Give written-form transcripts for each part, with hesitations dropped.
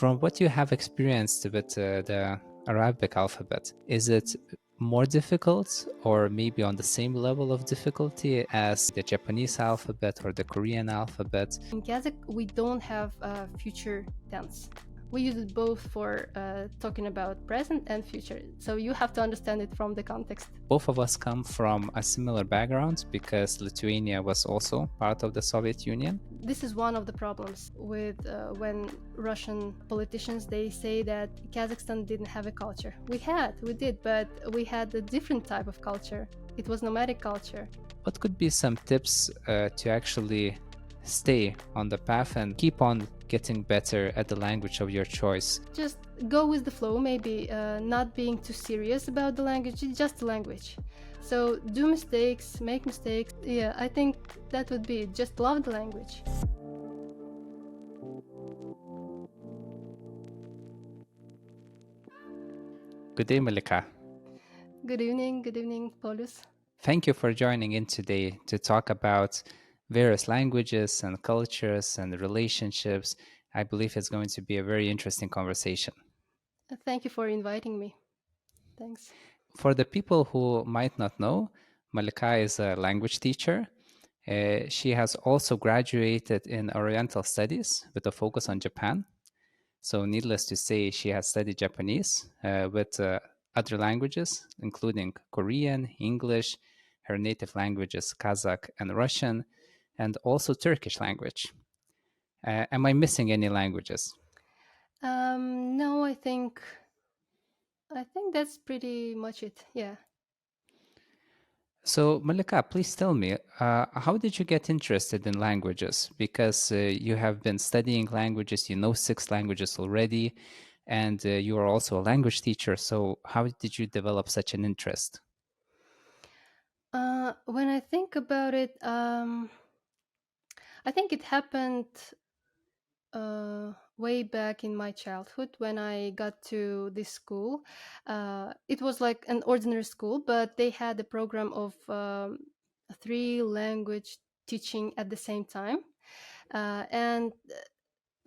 From what you have experienced with the Arabic alphabet, is it more difficult or maybe on the same level of difficulty as the Japanese alphabet or the Korean alphabet? In Kazakh, we don't have future tense. We use it both for talking about present and future. So you have to understand it from the context. Both of us come from a similar background because Lithuania was also part of the Soviet Union. This is one of the problems with when Russian politicians, they say that Kazakhstan didn't have a culture. We did, but we had a different type of culture. It was nomadic culture. What could be some tips to actually stay on the path and keep on getting better at the language of your choice? Just go with the flow, maybe not being too serious about the language. It's just a language. So do mistakes, make mistakes. Yeah, I think that would be it. Just love the language. Good day, Malika. Good evening, Paulus. Thank you for joining in today to talk about various languages and cultures and relationships. I believe it's going to be a very interesting conversation. Thank you for inviting me. Thanks. For the people who might not know, Malika is a language teacher. She has also graduated in Oriental Studies with a focus on Japan. So needless to say, she has studied Japanese with other languages, including Korean, English, her native languages, Kazakh and Russian, and also Turkish language. Am I missing any languages? No, I think that's pretty much it. Yeah. So, Malika, please tell me, how did you get interested in languages? Because you have been studying languages, you know 6 languages already, and you are also a language teacher. So, how did you develop such an interest? When I think about it, I think it happened way back in my childhood when I got to this school. It was like an ordinary school, but they had a program of 3 language teaching at the same time. And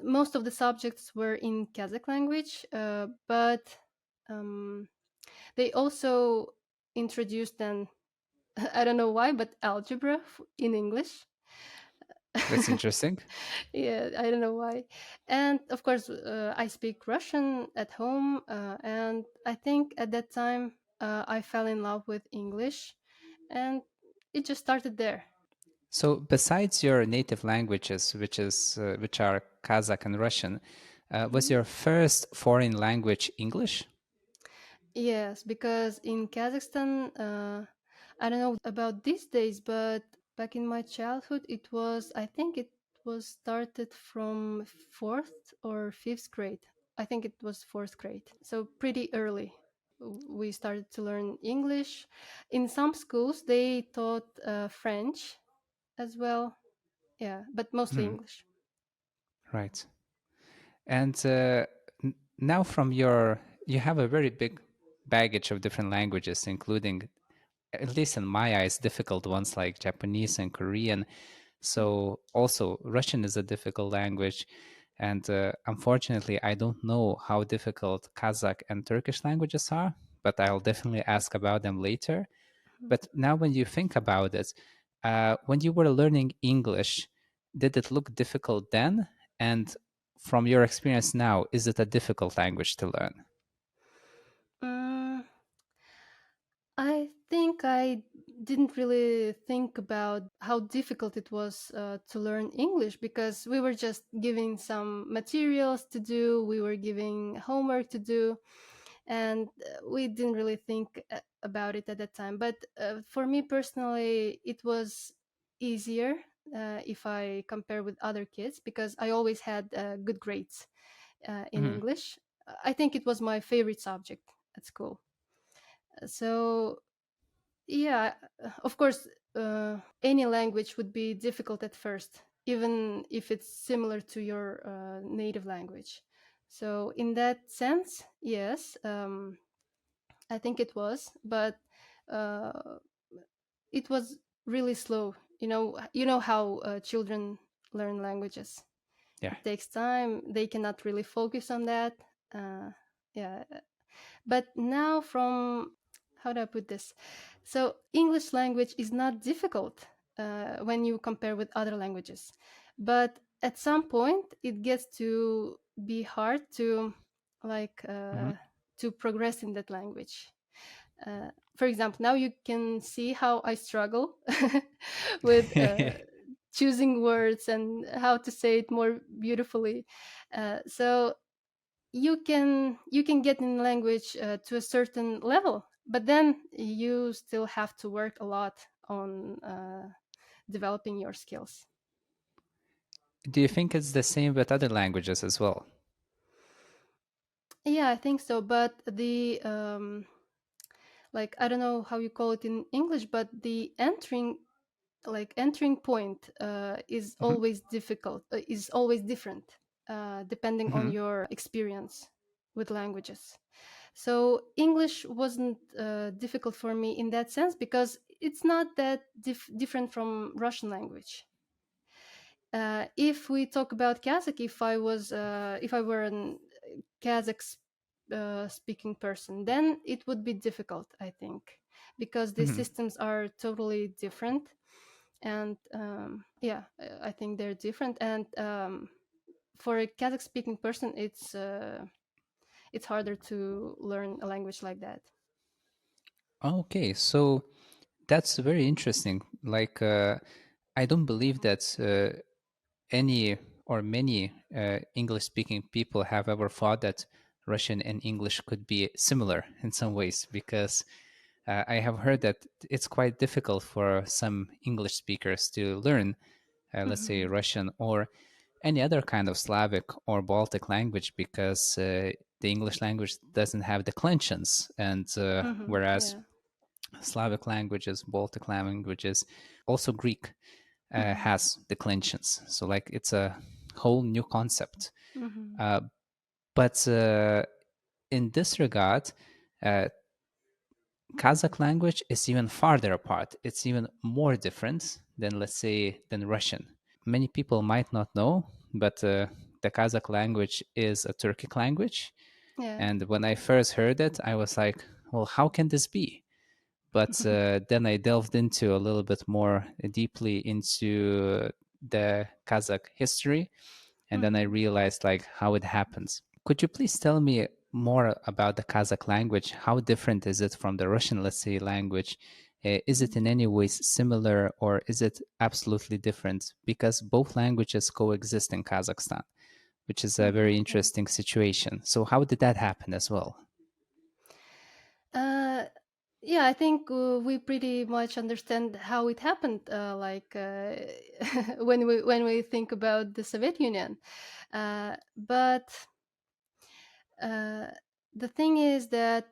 most of the subjects were in Kazakh language, but they also introduced an I don't know why, but algebra in English. That's interesting. Yeah, I don't know why. And of course, I speak Russian at home, and I think at that time I fell in love with English, and it just started there. So, besides your native languages, which are Kazakh and Russian, was Mhm. your first foreign language English? Yes, because in Kazakhstan, I don't know about these days, but back in my childhood, I think it was started from 4th or 5th grade. I think it was 4th grade. So pretty early. We started to learn English. In some schools, they taught French as well. Yeah, but mostly Hmm, English. right. And now you have a very big baggage of different languages, including, at least in my eyes, difficult ones like Japanese and Korean. So also Russian is a difficult language. And unfortunately, I don't know how difficult Kazakh and Turkish languages are, but I'll definitely ask about them later. But now when you think about it, when you were learning English, did it look difficult then? And from your experience now, is it a difficult language to learn? Mm, I think I didn't really think about how difficult it was to learn English because we were just giving some materials to do, we were giving homework to do, and we didn't really think about it at that time. But for me personally, it was easier if I compare with other kids because I always had good grades in Mhm. English. I think it was my favorite subject at school. So yeah, of course, any language would be difficult at first, even if it's similar to your native language. So, in that sense, yes, I think it was, but uh, it was really slow. You know how children learn languages. Yeah. It takes time. They cannot really focus on that. Uh, yeah, but now from, how do I put this? So English language is not difficult when you compare with other languages, but at some point it gets to be hard to like Hmm. to progress in that language. For example, now you can see how I struggle with choosing words and how to say it more beautifully. So you can get in language to a certain level, but then you still have to work a lot on developing your skills. Do you think it's the same with other languages as well? Yeah, I think so, but the like, I don't know how you call it in English, but the entering point is Hmm. always difficult, is always different, depending on Hmm. your experience with languages. So English wasn't difficult for me in that sense because it's not that different from Russian language. If we talk about Kazakh, if I were an Kazakh speaking person, then it would be difficult, I think, because the Hmm. systems are totally different, and yeah, I think they're different. And for a Kazakh speaking person, it's harder to learn a language like that. Okay, so that's very interesting. Like, I don't believe that any or many English-speaking people have ever thought that Russian and English could be similar in some ways, because I have heard that it's quite difficult for some English speakers to learn, let's say, Hmm. Russian or any other kind of Slavic or Baltic language, because the English language doesn't have declensions, and whereas Yeah. Slavic languages, Baltic languages, also Greek Hmm. has declensions. So like it's a whole new concept. Hmm. Uh, but in this regard, uh, Kazakh language is even farther apart. It's even more different than, let's say, than Russian. Many people might not know, but the Kazakh language is a Turkic language. Yeah. And when I first heard it, I was like, well, how can this be? But then I delved into a little bit more deeply into the Kazakh history, and then I Hmm. realized like how it happens. Could you please tell me more about the Kazakh language? How different is it from the Russian, let's say, language? Is it in any ways similar, or is it absolutely different? Because both languages coexist in Kazakhstan, which is a very Yeah. interesting situation. So how did that happen as well? Uh, yeah, I think we pretty much understand how it happened. When we think about the Soviet Union, but uh, the thing is that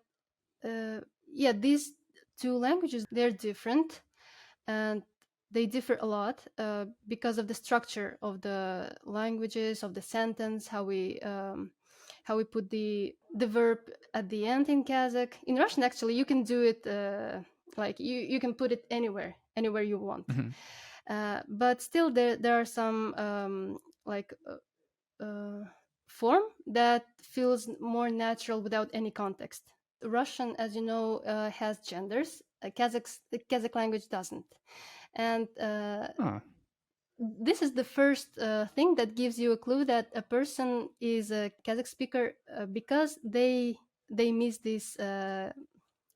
yeah, these two languages, they're different, and they differ a lot because of the structure of the languages, of the sentence, how we put the verb at the end in Kazakh. In Russian, actually, you can do it like you can put it anywhere you want. Mhm. But still, there are some like uh, form that feels more natural without any context. Russian, as you know, has genders. The Kazakh language doesn't, and Oh. this is the first thing that gives you a clue that a person is a Kazakh speaker because they miss this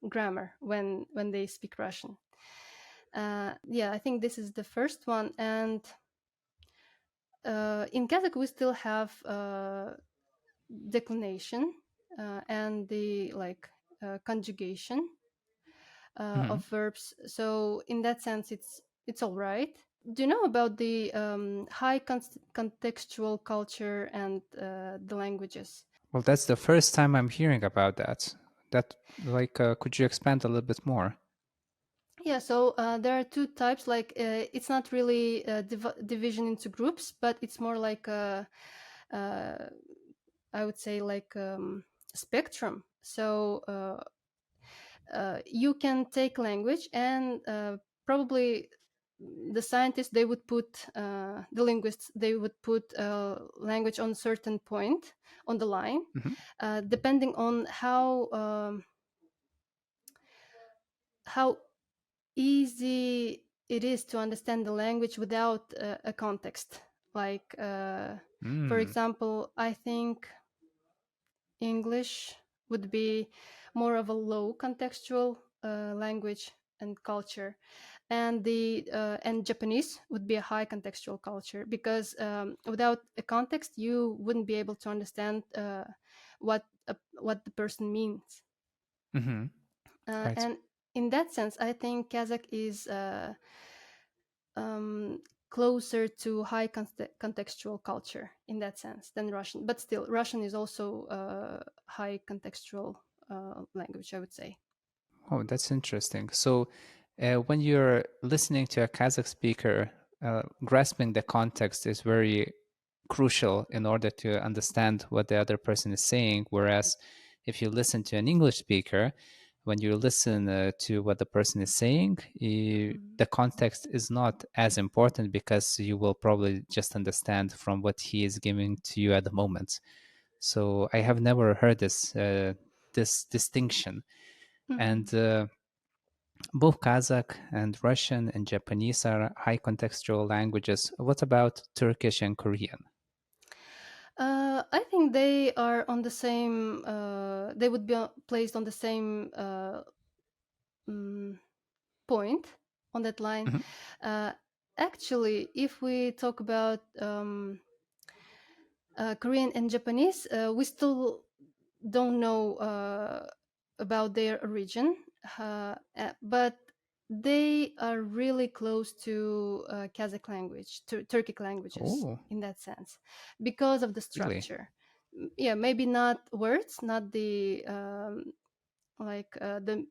grammar when they speak Russian. Yeah, I think this is the first one, and in Kazakh we still have declination and the like conjugation Mhm. of verbs. So in that sense, it's all right. Do you know about the high contextual culture and the languages? Well, that's the first time I'm hearing about that. That, like, could you expand a little bit more? Yeah, so there are two types. Like, it's not really a division into groups, but it's more like uh, I would say like spectrum. So you can take language and probably the scientists, they would put the linguists, they would put language on a certain point on the line, Hmm. depending on how easy it is to understand the language without a context. Like, for Mm. example, I think English would be more of a low contextual language and culture, and Japanese would be a high contextual culture, because without a context, you wouldn't be able to understand what the person means. Hmm. Right. And in that sense, I think Kazakh is um, closer to high contextual culture in that sense than Russian. But still, Russian is also a high contextual language, I would say. Oh, that's interesting. So, when you're listening to a Kazakh speaker, grasping the context is very crucial in order to understand what the other person is saying. Whereas, if you listen to an English speaker, when you listen to what the person is saying, Mhm. the context is not as important because you will probably just understand from what he is giving to you at the moment. So, I have never heard this distinction. Mhm. And both Kazakh and Russian and Japanese are high contextual languages. What about Turkish and Korean? I think they are on the same. They would be placed on the same mm, point on that line. Mhm. Uh, Actually, if we talk about Korean and Japanese, we still don't know about their origin, but they are really close to Kazakh language, to Turkic languages Oh, in that sense, because of the really? structure. Yeah, maybe not words, not the the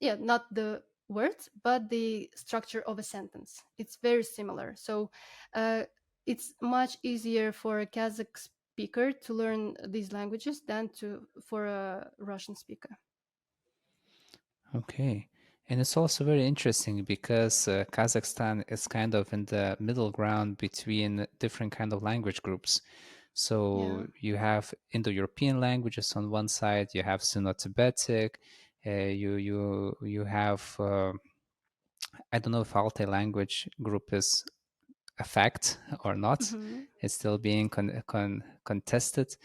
yeah, not the words, but the structure of a sentence. It's very similar. So uh, it's much easier for a Kazakh speaker to learn these languages than to for a Russian speaker. Okay. And it's also very interesting because Kazakhstan is kind of in the middle ground between different kind of language groups. Yeah. So you have Indo-European languages on one side, you have Sino-Tibetic, you have I don't know if Altai language group is a fact or not. Hmm. It's still being contested,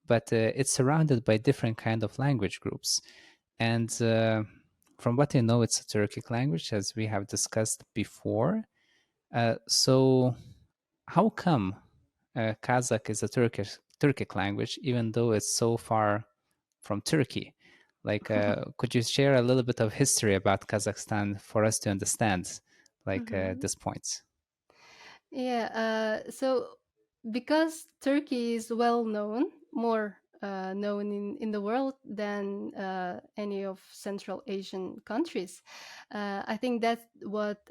but it's surrounded by different kind of language groups. And from what I know, it's a Turkic language, as we have discussed before. So how come Kazakh is a Turkic language, even though it's so far from Turkey? Like, could you share a little bit of history about Kazakhstan for us to understand, like, Hmm. this point? Yeah. So because Turkey is well known, more known in the world than any of Central Asian countries, I think that's what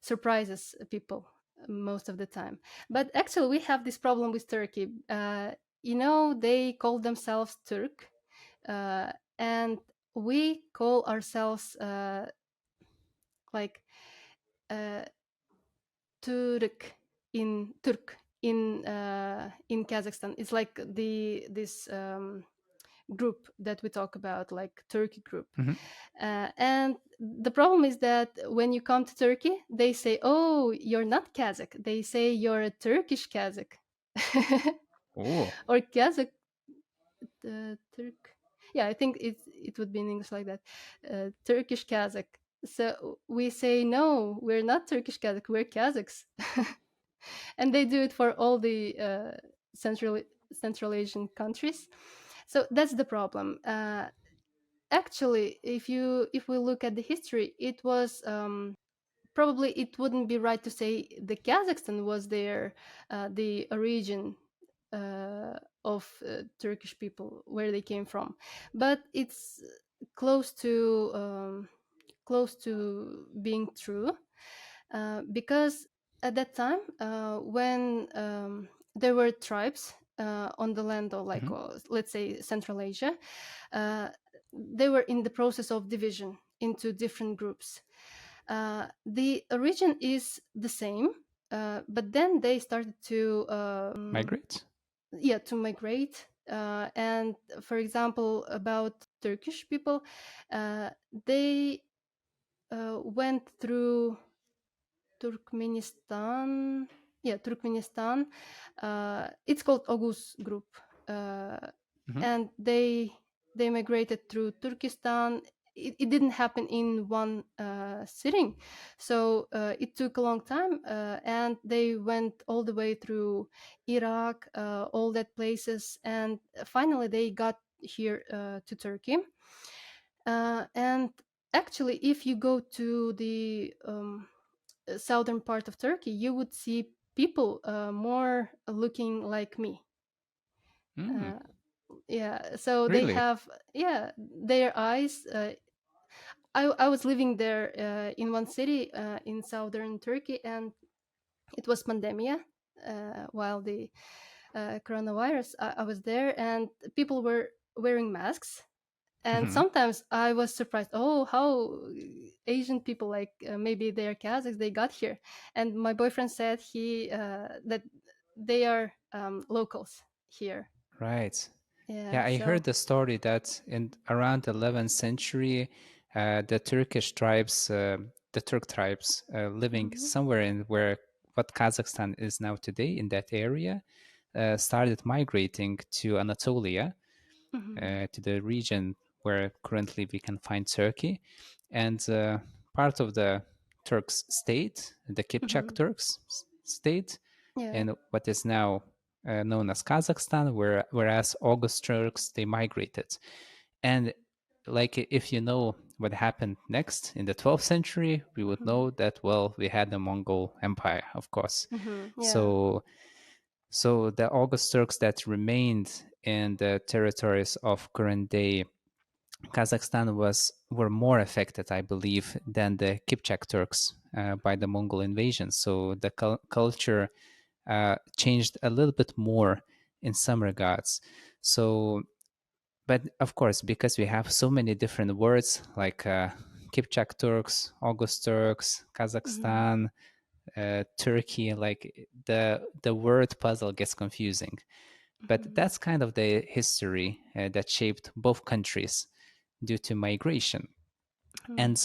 surprises people most of the time. But actually, we have this problem with Turkey. They call themselves Turk, and we call ourselves like uh, Turk in Kazakhstan. It's like this group that we talk about, like Turkey group. Hmm. And the problem is that when you come to Turkey, they say, "Oh, you're not Kazakh." They say you're a Turkish Kazakh, Oh. or Kazakh Turk. Yeah, I think it would be in English like that, Turkish Kazakh. So we say, "No, we're not Turkish Kazakh. We're Kazakhs," and they do it for all the Central Central Asian countries. So that's the problem. Actually, if we look at the history, it was probably it wouldn't be right to say the Kazakhstan was the origin of Turkish people, where they came from, but it's close to um, close to being true, because at that time, when there were tribes on the land of, like, Hmm. let's say, Central Asia, uh, they were in the process of division into different groups. The origin is the same, but then they started to Migrate? yeah, to migrate. And for example, about Turkish people, they went through Turkmenistan. Yeah, Turkmenistan. It's called Oghuz group, Hmm. and they migrated through Turkestan. It didn't happen in one sitting, so it took a long time, and they went all the way through Iraq, all that places, and finally they got here to Turkey. And actually, if you go to the southern part of Turkey, you would see people more looking like me. Mm, Uh, yeah, so they really? have, yeah, their eyes. I was living there in one city in southern Turkey, and it was pandemia while the coronavirus. I was there, and people were wearing masks. And Hmm. sometimes I was surprised. Oh, how Asian people, like maybe they're Kazakhs, they got here. And my boyfriend said that they are locals here. Right. Yeah, Yeah. I So. heard the story that in around 11th century, the Turkish tribes, the Turk tribes, living Mhm, somewhere in where what Kazakhstan is now today in that area, started migrating to Anatolia, mhm, to the region where currently we can find Turkey, and part of the Turks state, the Kipchak mhm. Turks state, Yeah. in what is now known as Kazakhstan, whereas August Turks they migrated. And like if you know what happened next in the 12th century, we would Mhm, know that well we had the Mongol Empire, of course. mhm. Yeah. So the August Turks that remained in the territories of current day Kazakhstan were more affected, I believe, than the Kipchak Turks by the Mongol invasion. So the culture changed a little bit more in some regards. So, but of course, because we have so many different words like Kipchak Turks, August Turks, Mhm, Kazakhstan, Turkey, like the word puzzle gets confusing. But mhm, that's kind of the history that shaped both countries due to migration. mhm, And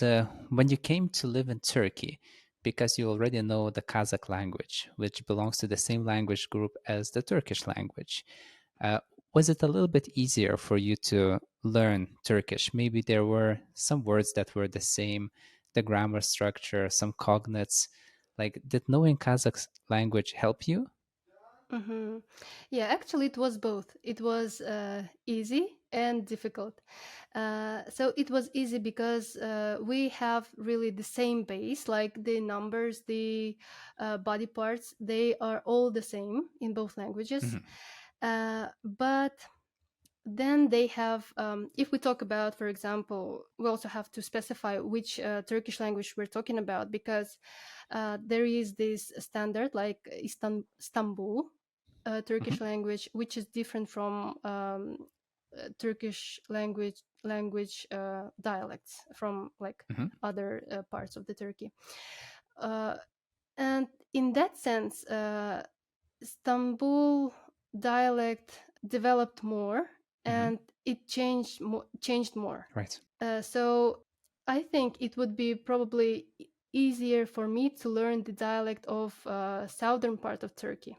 when you came to live in Turkey, because you already know the Kazakh language, which belongs to the same language group as the Turkish language, uh, was it a little bit easier for you to learn Turkish? Maybe there were some words that were the same, the grammar structure, some cognates. Like, did knowing Kazakh language help you? mhm. Yeah, actually, it was both. It was easy and difficult. So it was easy because we have really the same base, like the numbers, the body parts, they are all the same in both languages. Mhm. But then they have, if we talk about, for example, we also have to specify which Turkish language we're talking about, because there is this standard like Istanbul Mhm. Turkish language, which is different from Turkish language dialects from like Mhm. other parts of the Turkey. Uh, and in that sense, Istanbul dialect developed more, Mhm. and it changed more. Right. So I think it would be probably easier for me to learn the dialect of southern part of Turkey,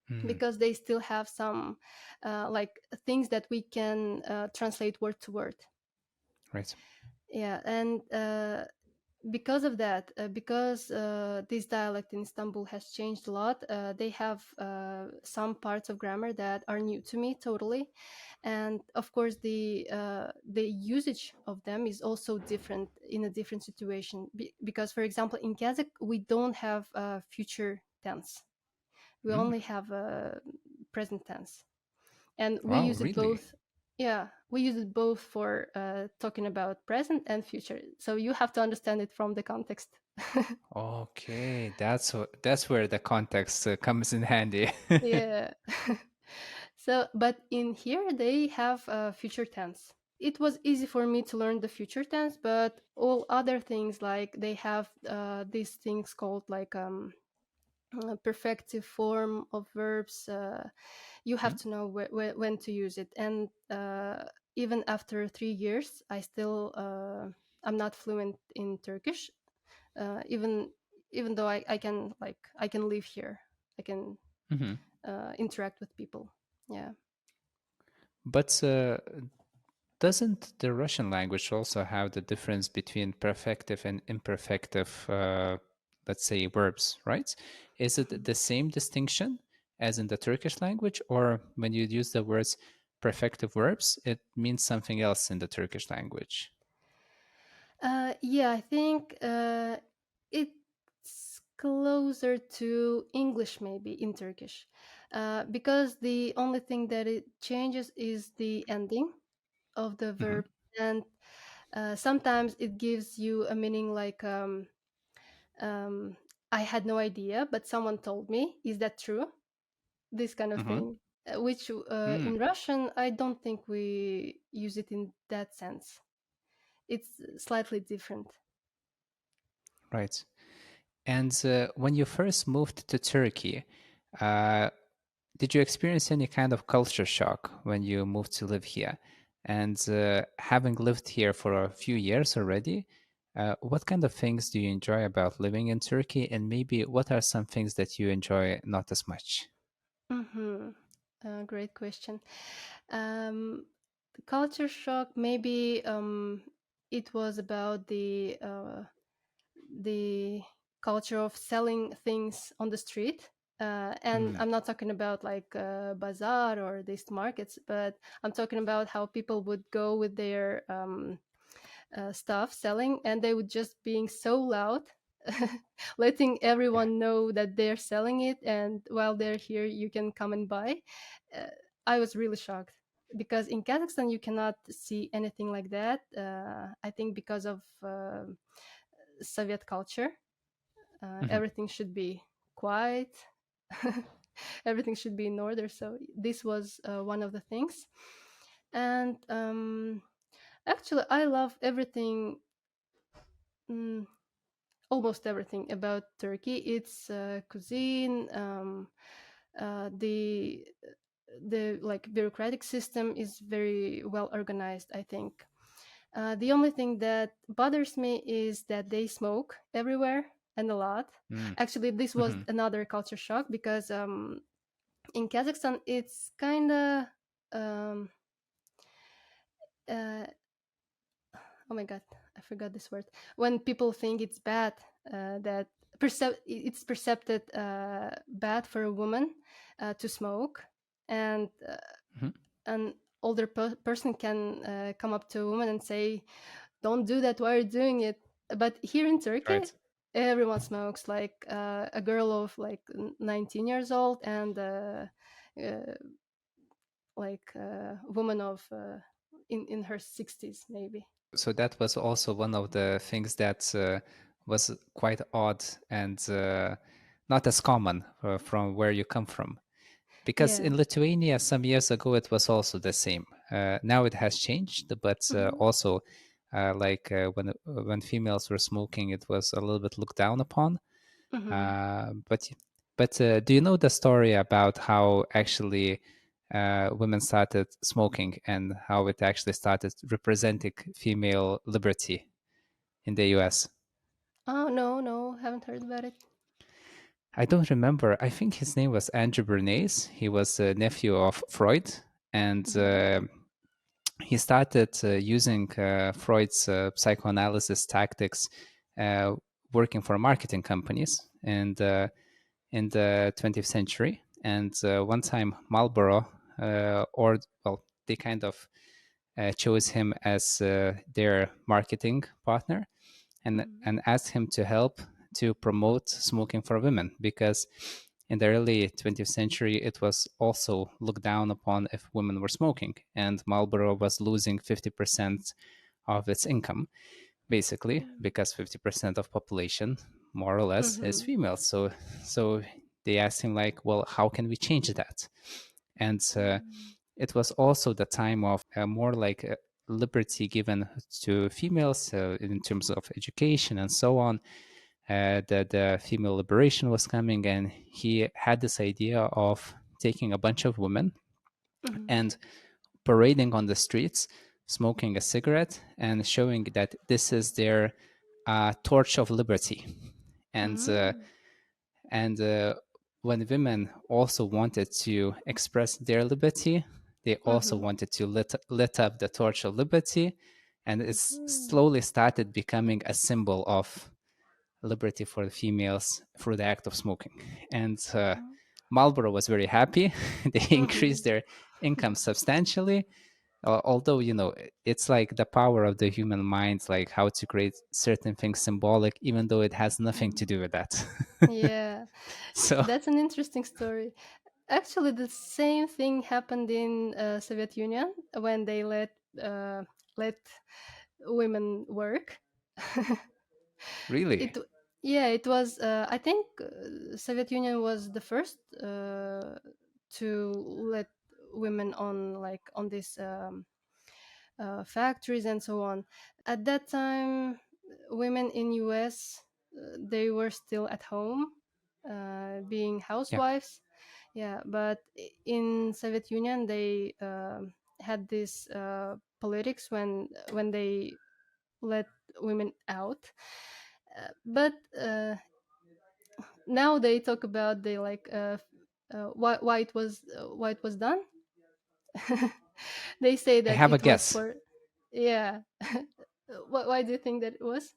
Mm. because they still have some like things that we can translate word to word. Right. Yeah, and because of that, because this dialect in Istanbul has changed a lot, they have some parts of grammar that are new to me totally, and of course the usage of them is also different in a different situation. Because, for example, in Kazakh we don't have future tense; we Mm. only have present tense, and we Wow, use it really? both. Yeah, we use it both for talking about present and future, so you have to understand it from the context. Okay, that's where the context comes in handy. Yeah. So but in here they have future tense. it was easy for me to learn the future tense, but all other things, like they have these things called like perfective form of verbs. You have Mhm. to know when to use it, and even after 3 years, I'm not fluent in Turkish. Even though I can live here, I can Mhm. interact with people. Yeah. But doesn't the Russian language also have the difference between perfective and imperfective, let's say, verbs, right? Is it Mhm. the same distinction as in the Turkish language, or when you use the words perfective verbs, it means something else in the Turkish language? Yeah, I think it's closer to English maybe in Turkish, because the only thing that it changes is the ending of the Hmm. verb, and sometimes it gives you a meaning like um, I had no idea, but someone told me. Is that true? This kind of Hmm. thing, which in Russian I don't think we use it in that sense. It's slightly different. Right. And when you first moved to Turkey, uh, did you experience any kind of culture shock when you moved to live here? And having lived here for a few years already, what kind of things do you enjoy about living in Turkey? And maybe what are some things that you enjoy not as much? Mm-hmm. Great question. The culture shock, maybe it was about the culture of selling things on the street. And Mm, I'm not talking about like bazaar or these markets, but I'm talking about how people would go with their stuff selling, and they would just being so loud, letting yeah. everyone know that they're selling it, and while they're here you can come and buy. uh, I was really shocked because in Kazakhstan you cannot see anything like that. I think because of Soviet culture, Mhm. everything should be quiet. Everything should be in order, so this was one of the things. And actually I love everything, mm, almost everything about Turkey. Its cuisine, the like bureaucratic system is very well organized, I think. The only thing that bothers me is that they smoke everywhere and a lot. Mm, Actually, this was mhm. another culture shock because in Kazakhstan it's kind of um, uh, oh my god, I forgot this word. When people think it's bad, that it's perceived bad for a woman to smoke, and Mhm. an older person can come up to a woman and say, "Don't do that. Why are you doing it?" But here in Turkey, Right. everyone smokes. Like a girl of like 19 years old and uh, like a woman of in her 60s maybe. So that was also one of the things that was quite odd and not as common from where you come from. Because Yeah. in Lithuania, some years ago, it was also the same. Now it has changed, but Mhm. also when females were smoking, it was a little bit looked down upon. Mhm. But do you know the story about how actually women started smoking and how it actually started representing female liberty in the US? Oh, no, no, haven't heard about it. I don't remember. I think his name was Andrew Bernays. He was a nephew of Freud, and Mhm. he started using Freud's psychoanalysis tactics, uh, working for marketing companies, and in the 20th century. And one time, Marlboro, or well, they kind of chose him as their marketing partner, Mhm. and asked him to help to promote smoking for women because in the early 20th century it was also looked down upon if women were smoking, and Marlboro was losing 50% of its income basically because 50% of population more or less is Mhm. female. So they asked him like, well, how can we change that? And Mhm. it was also the time of more like liberty given to females in terms of education and so on. That the female liberation was coming, and he had this idea of taking a bunch of women Mhm. and parading on the streets, smoking a cigarette, and showing that this is their torch of liberty. And Mm. and when women also wanted to express their liberty, they also Mhm. wanted to lit up the torch of liberty, and it's Mhm. slowly started becoming a symbol of liberty for the females through the act of smoking. And Marlboro was very happy. They Mhm. increased their income substantially. Although, it's like the power of the human mind, like how to create certain things symbolic, even though it has nothing to Mhm. do with that. Yeah, So that's an interesting story. Actually, the same thing happened in Soviet Union when they uh, let women work. really, it yeah, it was. I think Soviet Union was the first to let women on, like, on this factories and so on. At that time, women in US, they were still at home, being yeah, housewives. Yeah, but in Soviet Union, they had this politics when they let women out. But now they talk about they like why it was done. They say I that have a it was guess. for, yeah. Why do you think that it was?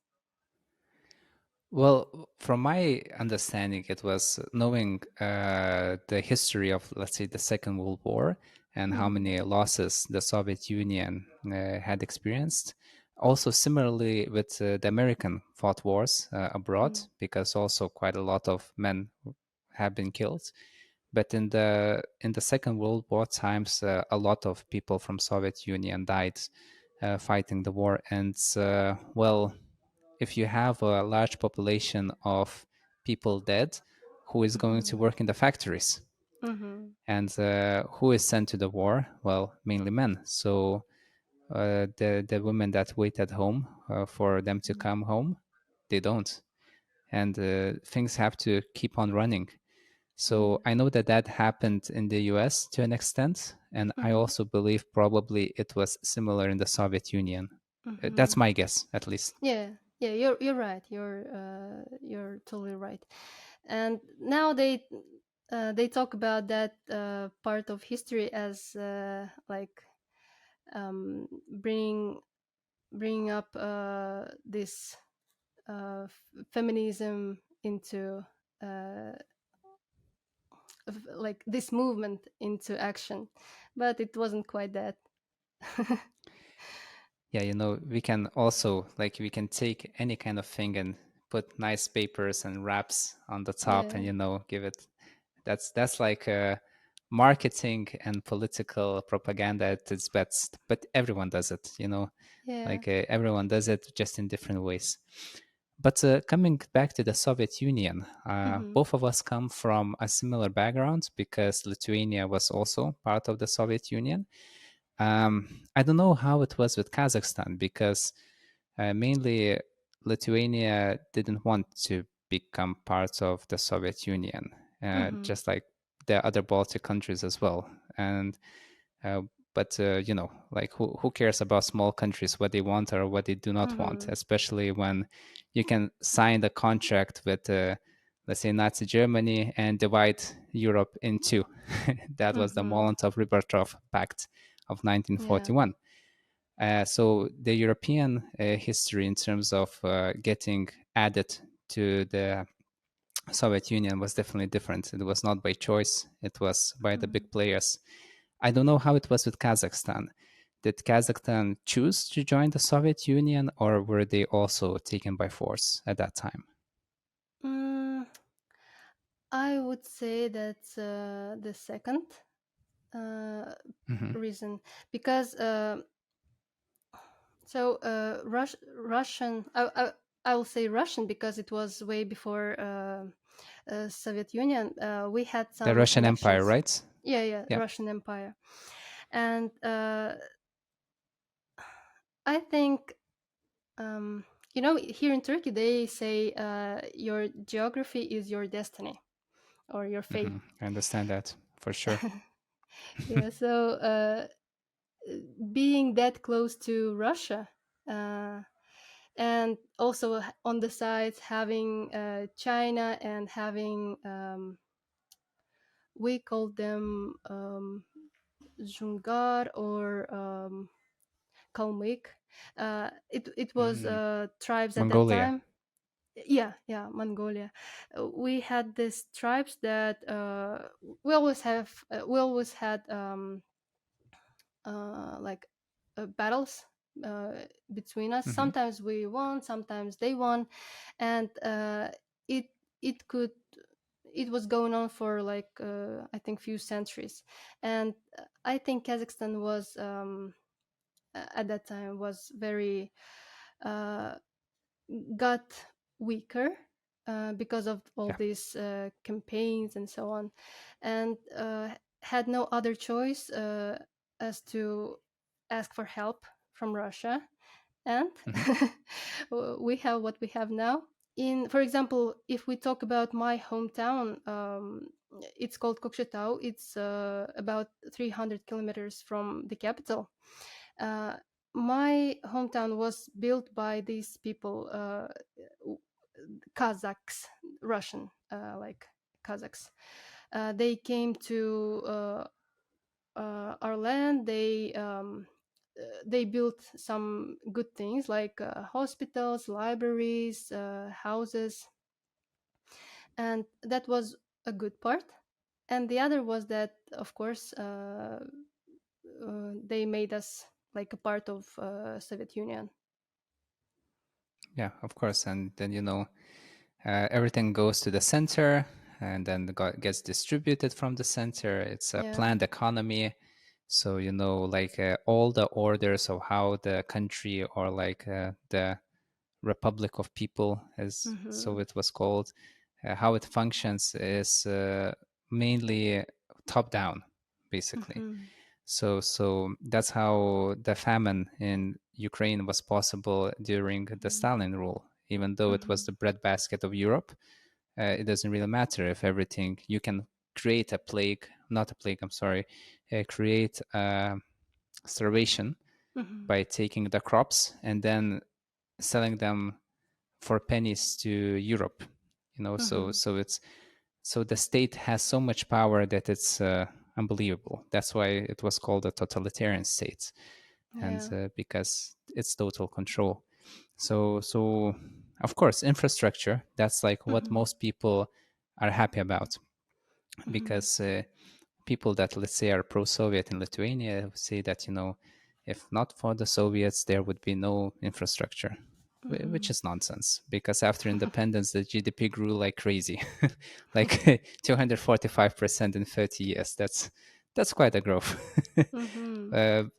Well, from my understanding, it was knowing the history of, let's say, the Second World War and how Mm-hmm. many losses the Soviet Union had experienced. Also, similarly with the American fought wars abroad, because also quite a lot of men have been killed. But in the Second World War times, a lot of people from Soviet Union died fighting the war, and well, if you have a large population of people dead, who is going to Mm-hmm. work in the factories? Mm-hmm. And who is sent to the war? Well, mainly men. So the women that wait at home for them to come home, they don't. And things have to keep on running. Yeah. So I know that that happened in the US to an extent. And I Mm-hmm. also believe probably it was similar in the Soviet Union. Mm-hmm. That's my guess, at least. Yeah, yeah, you're right. You're totally right. And now they talk about that part of history as like bringing up this feminism into uh, like this movement into action, but it wasn't quite that. Yeah, we can also, like, we can take any kind of thing and put nice papers and wraps on the top, and Yeah, give it. That's like marketing and political propaganda at its best, but everyone does it, yeah. like everyone does it just in different ways. But coming back to the Soviet Union, Mm-hmm. both of us come from a similar background because Lithuania was also part of the Soviet Union. I don't know how it was with Kazakhstan because mainly Lithuania didn't want to become part of the Soviet Union, Mm-hmm. just like the other Baltic countries as well. And uh, but like who cares about small countries, what they want or what they do not want, Mm-hmm. especially when you can sign the contract with let's say Nazi Germany and divide Europe in two. That was the Mm-hmm. Molotov-Ribbentrop Pact of Yeah. 1941. So the European history in terms of getting added to the Soviet Union was definitely different. It was not by choice, it was by the Mm-hmm. big players. I don't know how it was with Kazakhstan. Did Kazakhstan choose to join the Soviet Union, or were they also taken by force at that time? Mm, I would say that's the second uh, Hmm. reason, because Russian. I will say Russian because it was way before Soviet Union. We had The some Russian Empire, connections. right? Yeah, yeah, Yeah. Russian Empire, and I think, here in Turkey they say your geography is your destiny or your fate. I understand that for sure. Yeah, so being that close to Russia, uh, and also on the sides having China and having we call them Zungar or Kalmyk. It was Mm, tribes at that Mongolia. time. Yeah, yeah, Mongolia. We had these tribes that we always had like battles between us. Hmm. Sometimes we won, sometimes they won, and it it could it was going on for like I think few centuries, and I think Kazakhstan was at that time was very uh, got weaker because of all Yeah. these campaigns and so on, and had no other choice as to ask for help from Russia. And Hmm. we have what we have now. For example, if we talk about my hometown, it's called Kokshetau. It's about 300 kilometers from the capital. uh, my hometown was built by these people, Kazakhs, Russian, like Kazakhs. They came to our land. They built some good things like hospitals, libraries, houses, and that was a good part. And the other was that, of course, they made us like a part of Soviet Union. Yeah, of course. And then, everything goes to the center and then gets distributed from the center. It's a Yeah. planned economy. So, like all the orders of how the country or like the Republic of People, as so Mm-hmm. it was called, how it functions is mainly top down, basically. Mm-hmm. So that's how the famine in Ukraine was possible during the Stalin rule. Even though it was Mm-hmm. the breadbasket of Europe, it doesn't really matter if everything you can create a plague, not a plague. I'm sorry, create starvation Mm-hmm. by taking the crops and then selling them for pennies to Europe. So Mm-hmm. so the state has so much power that it's unbelievable. That's why it was called a totalitarian state, and Yeah. because it's total control. So of course, infrastructure. That's like what Mm-hmm. most people are happy about, Mm-hmm. because people that, let's say, are pro-Soviet in Lithuania say that if not for the Soviets, there would be no infrastructure, which Mm-hmm. is nonsense. Because after independence, the GDP grew like crazy, like 245% in 30 years. That's quite a growth. Mm-hmm.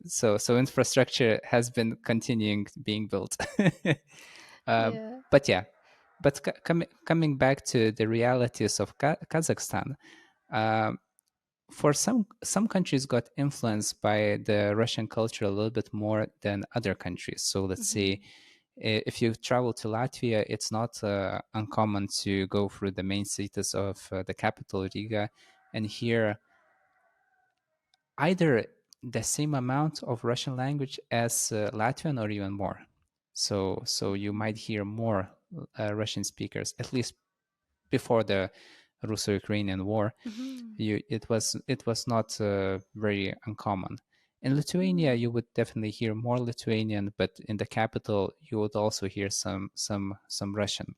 So infrastructure has been continuing being built. uh, Yeah. but yeah, but coming back to the realities of Kazakhstan, um, for some countries got influenced by the Russian culture a little bit more than other countries. So let's Mm-hmm. say if you travel to Latvia, it's not uncommon to go through the main cities of the capital Riga and hear either the same amount of Russian language as Latvian or even more. So you might hear more Russian speakers, at least before the Russo-Ukrainian War. Mm-hmm. It was not very uncommon. In Lithuania, you would definitely hear more Lithuanian, but in the capital, you would also hear some Russian.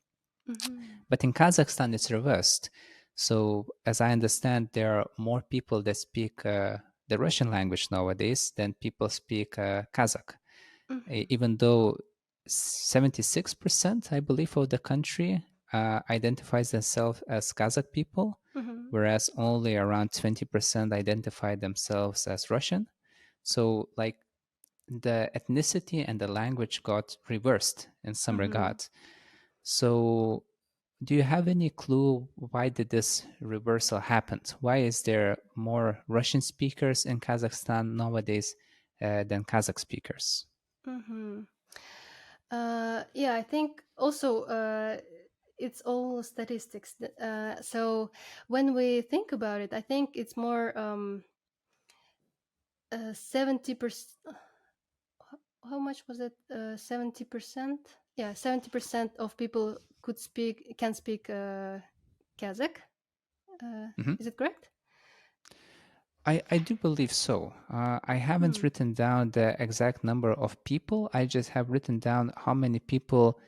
Mm-hmm. But in Kazakhstan, it's reversed. So, as I understand, there are more people that speak the Russian language nowadays than people speak Kazakh. Mm-hmm. Even though 76%, I believe, of the country identifies themselves as Kazakh people, Mm-hmm. whereas only around 20% identify themselves as Russian. So, like, the ethnicity and the language got reversed in some Mm-hmm. regard. So, do you have any clue why did this reversal happen? Why is there more Russian speakers in Kazakhstan nowadays than Kazakh speakers? Mm-hmm. Yeah, I think also it's all statistics. So when we think about it, I think it's more 70%. How much was it? 70%. Yeah, 70% of people can speak Kazakh. Mhm. Is it correct? I do believe so. I haven't Hmm. written down the exact number of people. I just have written down how many people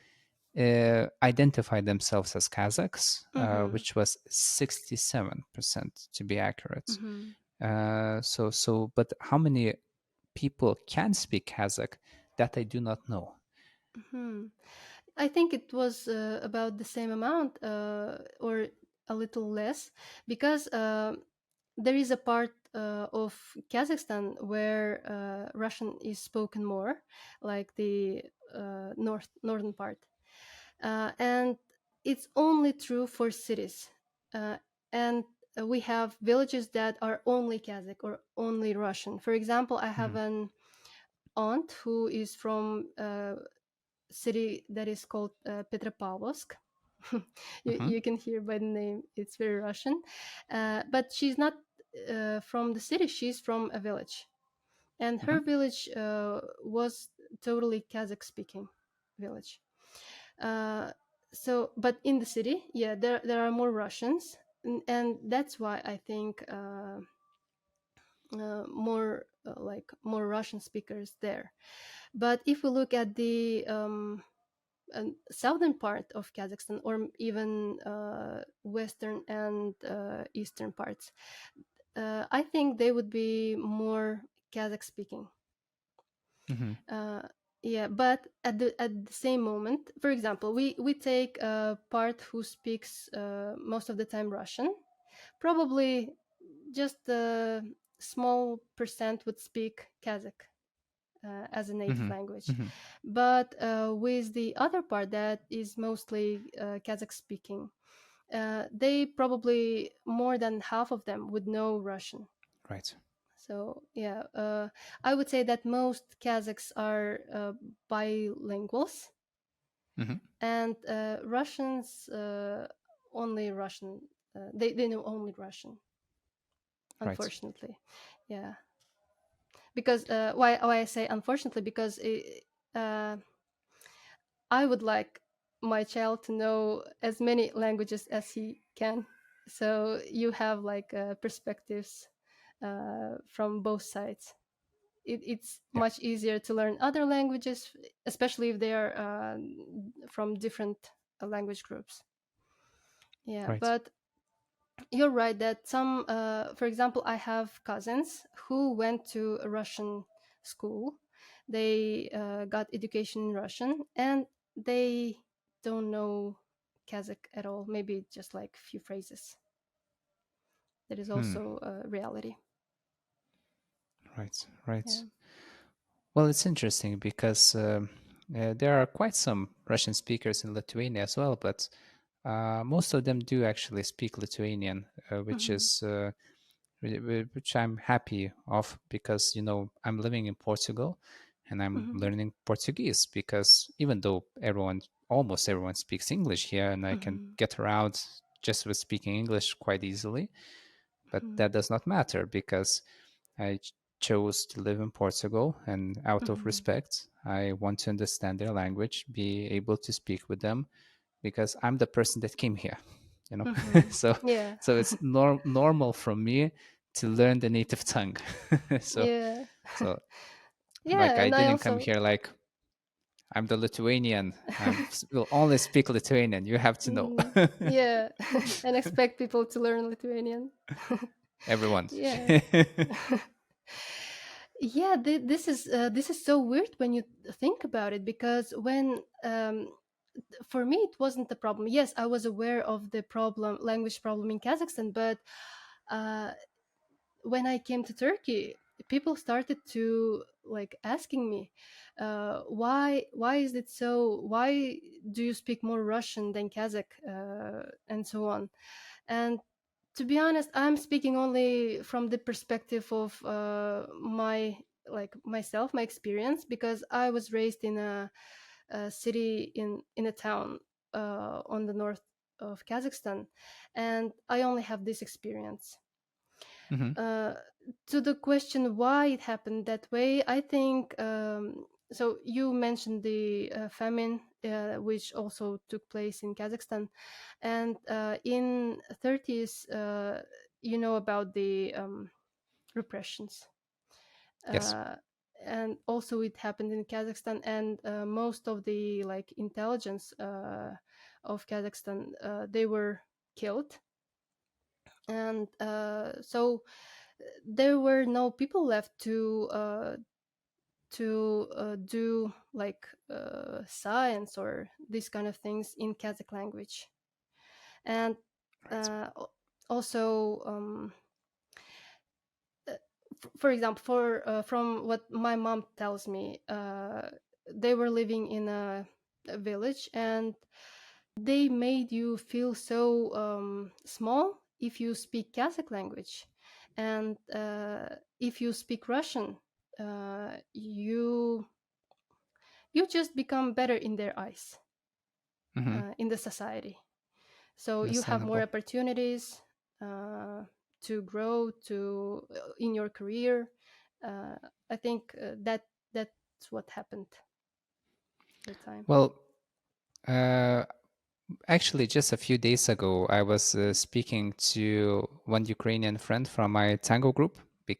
identify themselves as Kazakhs, Mm-hmm. which was 67% to be accurate. Mm-hmm. But how many people can speak Kazakh? That I do not know. Mm-hmm. I think it was about the same amount or a little less because there is a part of Kazakhstan where Russian is spoken more, like the northern part, and it's only true for cities, and we have villages that are only Kazakh or only Russian. For example, I have Mhm. an aunt who is from city that is called Petropavlovsk. Mhm. You can hear by the name, it's very Russian. But she's not from the city, she's from a village. And Mhm. her village was totally Kazakh speaking village. Uh, but in the city, yeah, there are more Russians. And that's why I think more like more Russian speakers there. But if we look at the southern part of Kazakhstan, or even western and eastern parts, I think they would be more Kazakh speaking. Mhm. Uh, yeah, but at the same moment, for example, we take a part who speaks most of the time Russian. Probably just a small percent would speak Kazakh as a native Mhm. language. Mhm. But with the other part that is mostly Kazakh speaking, they probably more than half of them would know Russian. Right. So yeah, I would say that most Kazakhs are bilinguals, Mhm. and Russians only Russian. They know only Russian, Right. unfortunately. Yeah, because why I say unfortunately, because uh, I would like my child to know as many languages as he can. So you have like perspectives from both sides. It's Yeah. much easier to learn other languages, especially if they are from different language groups. Yeah, Right. but you're right that some, for example, I have cousins who went to a Russian school. They got education in Russian, and they don't know Kazakh at all. Maybe just like a few phrases. That is Hmm. also a reality. Right. Right. Yeah. Well, it's interesting because there are quite some Russian speakers in Lithuania as well, but most of them do actually speak Lithuanian, Hmm. which I'm happy of because I'm living in Portugal and I'm Hmm. learning Portuguese because even though almost everyone speaks English here and I can Hmm. get around just with speaking English quite easily, but Hmm. that does not matter because I chose to live in Portugal, and out of Hmm. respect, I want to understand their language, be able to speak with them, because I'm the person that came here, you know. Hmm. so, Yeah. so it's normal for me to learn the native tongue. so, Yeah. so like Yeah, I and I didn't come also. here like I'm the Lithuanian. I will only speak Lithuanian. You have to know. Yeah, and expect people to learn Lithuanian. Everyone. Yeah. Yeah, this is so weird when you think about it, because when for me it wasn't a problem. Yes, I was aware of the language problem in Kazakhstan, but uh, when I came to Turkey, people started to like asking me, why is it so? Why do you speak more Russian than Kazakh, and so on? And to be honest, I'm speaking only from the perspective of my like myself, my experience, because I was raised in a city in a town on the north of Kazakhstan, and I only have this experience. Hmm. Uh, to the question why it happened that way, I think so. You mentioned the famine, which also took place in Kazakhstan, and in 30s, you know about the repressions. Yes, Uh, and also it happened in Kazakhstan, and most of the like intelligence of Kazakhstan, they were killed, and so there were no people left to do like science or these kind of things in Kazakh language, and right. also uh, for example, from what my mom tells me, they were living in a village, and they made you feel so small if you speak Kazakh language, and if you speak Russian, you just become better in their eyes, Hmm. in the society. So you have more Understandable. opportunities uh, to grow to in your career. uh, I think that's what happened at the time. Well, uh, actually, just a few days ago, I was speaking to one Ukrainian friend from my tango group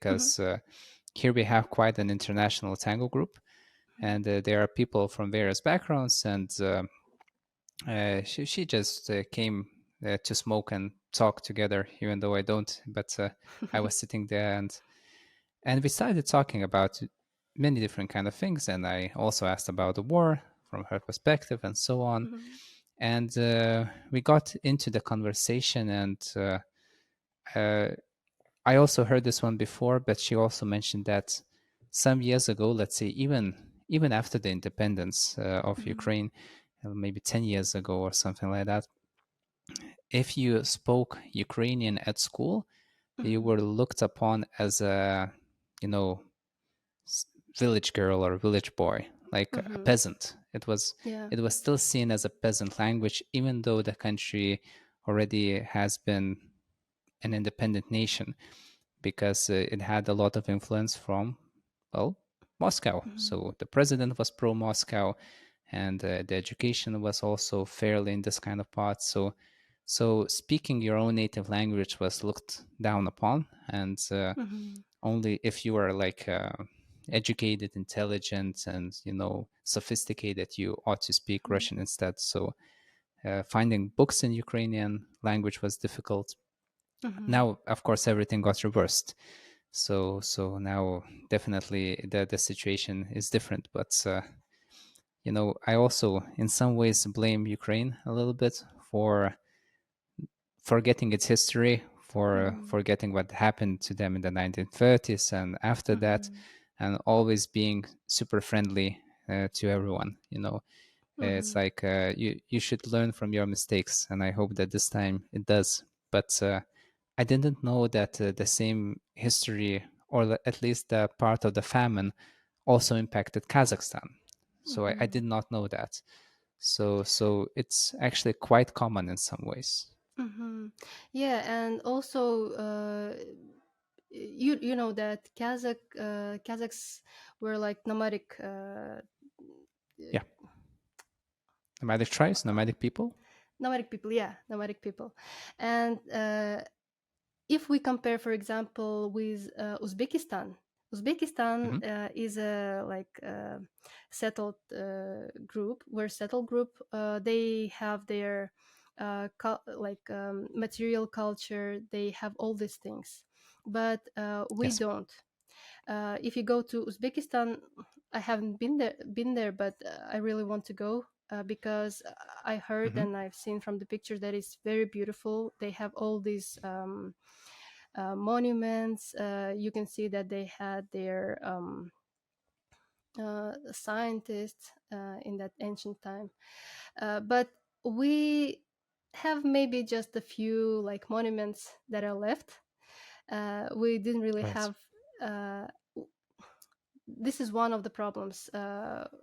Mhm, because here we have quite an international tango group, and there are people from various backgrounds, and she just came to smoke and talk together, even though I don't. But I was sitting there, and we started talking about many different kind of things, and I also asked about the war from her perspective and so on. mhm, And we got into the conversation, and uh, I also heard this one before, but she also mentioned that some years ago, let's say even after the independence of mhm, Ukraine, maybe 10 years ago or something like that, if you spoke Ukrainian at school, you mhm, were looked upon as a, you know, village girl or village boy, like a mhm. peasant. Yeah. It was still seen as a peasant language, even though the country already has been an independent nation, because it had a lot of influence from, well, Moscow. Mhm, So the president was pro Moscow, and the education was also fairly in this kind of part. So speaking your own native language was looked down upon, and mhm, only if you were like educated, intelligent, and sophisticated, you ought to speak mhm, Russian instead. So finding books in Ukrainian language was difficult. mhm, Now, of course, everything got reversed. So now definitely the situation is different. But I also in some ways blame Ukraine a little bit for forgetting its history, for mhm, forgetting what happened to them in the 1930s and after that, mhm, and always being super friendly to everyone. It's mhm, like you should learn from your mistakes, and I hope that this time it does. But I didn't know that the same history, or at least the part of the famine, also impacted Kazakhstan. So I mhm, did not know that. So it's actually quite common in some ways. mhm. Yeah, and also you know that Kazakhs were like nomadic Yeah, nomadic tribes, nomadic people. nomadic people, yeah, nomadic people. And if we compare, for example, with Uzbekistan Hmm. is a like settled group. Where settled group, they have their material culture. They have all these things, but we Yes. don't. If you go to Uzbekistan, I haven't been there, but I really want to go because I heard Hmm. and I've seen from the picture that it's very beautiful. They have all these monuments. You can see that they had their scientists in that ancient time, but we have maybe just a few like monuments that are left. We didn't really Right. have uh, this is one of the problems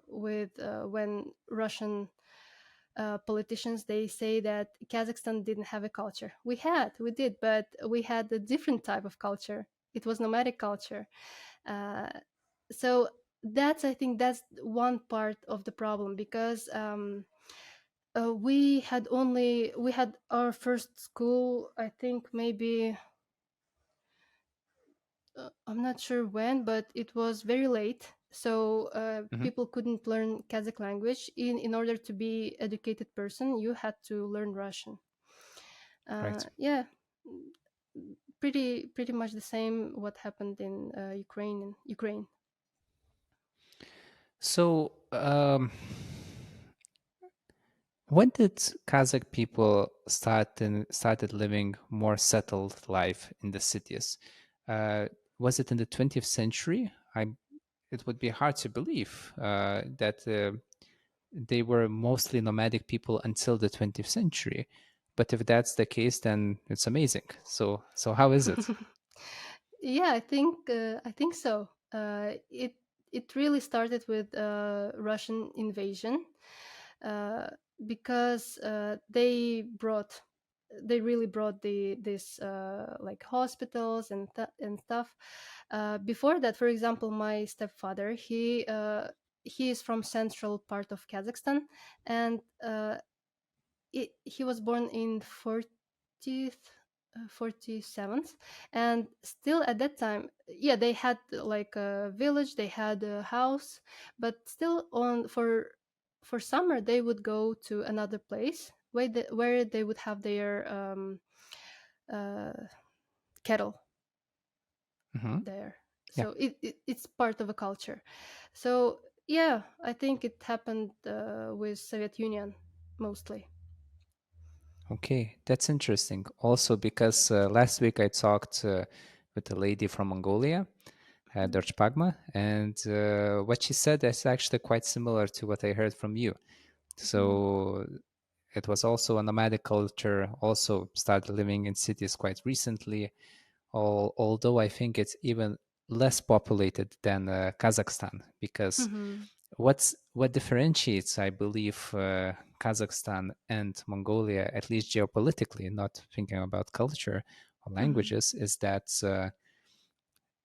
with when Russian politicians, they say that Kazakhstan didn't have a culture. We did, but we had a different type of culture. It was nomadic culture. Uh, so I think that's one part of the problem, because we had our first school, I think maybe I'm not sure when, but it was very late. So Hmm. people couldn't learn Kazakh language. In order to be educated person, you had to learn Russian. Right. Yeah, pretty much the same what happened in Ukraine. So, when did Kazakh people started living more settled life in the cities? Uh, was it in the 20th century? It would be hard to believe that they were mostly nomadic people until the 20th century. But if that's the case, then it's amazing. So how is it? Yeah, I think so. It really started with Russian invasion, uh, because they really brought this like hospitals and stuff. Before that, for example, my stepfather, he is from central part of Kazakhstan, and he was born in 47th, and still at that time, yeah, they had like a village, they had a house, but still on for summer they would go to another place where they would have their uh, cattle Hmm. there. Yeah. So it's part of a culture. So yeah, I think it happened with Soviet Union mostly. Okay, that's interesting. Also, because last week I talked with a lady from Mongolia, Dorch Pagma, and what she said is actually quite similar to what I heard from you. Mhm. So it was also a nomadic culture, also started living in cities quite recently, although I think it's even less populated than Kazakhstan, because Mhm. what differentiates, I believe, Kazakhstan and Mongolia, at least geopolitically, not thinking about culture or Mhm. languages, is that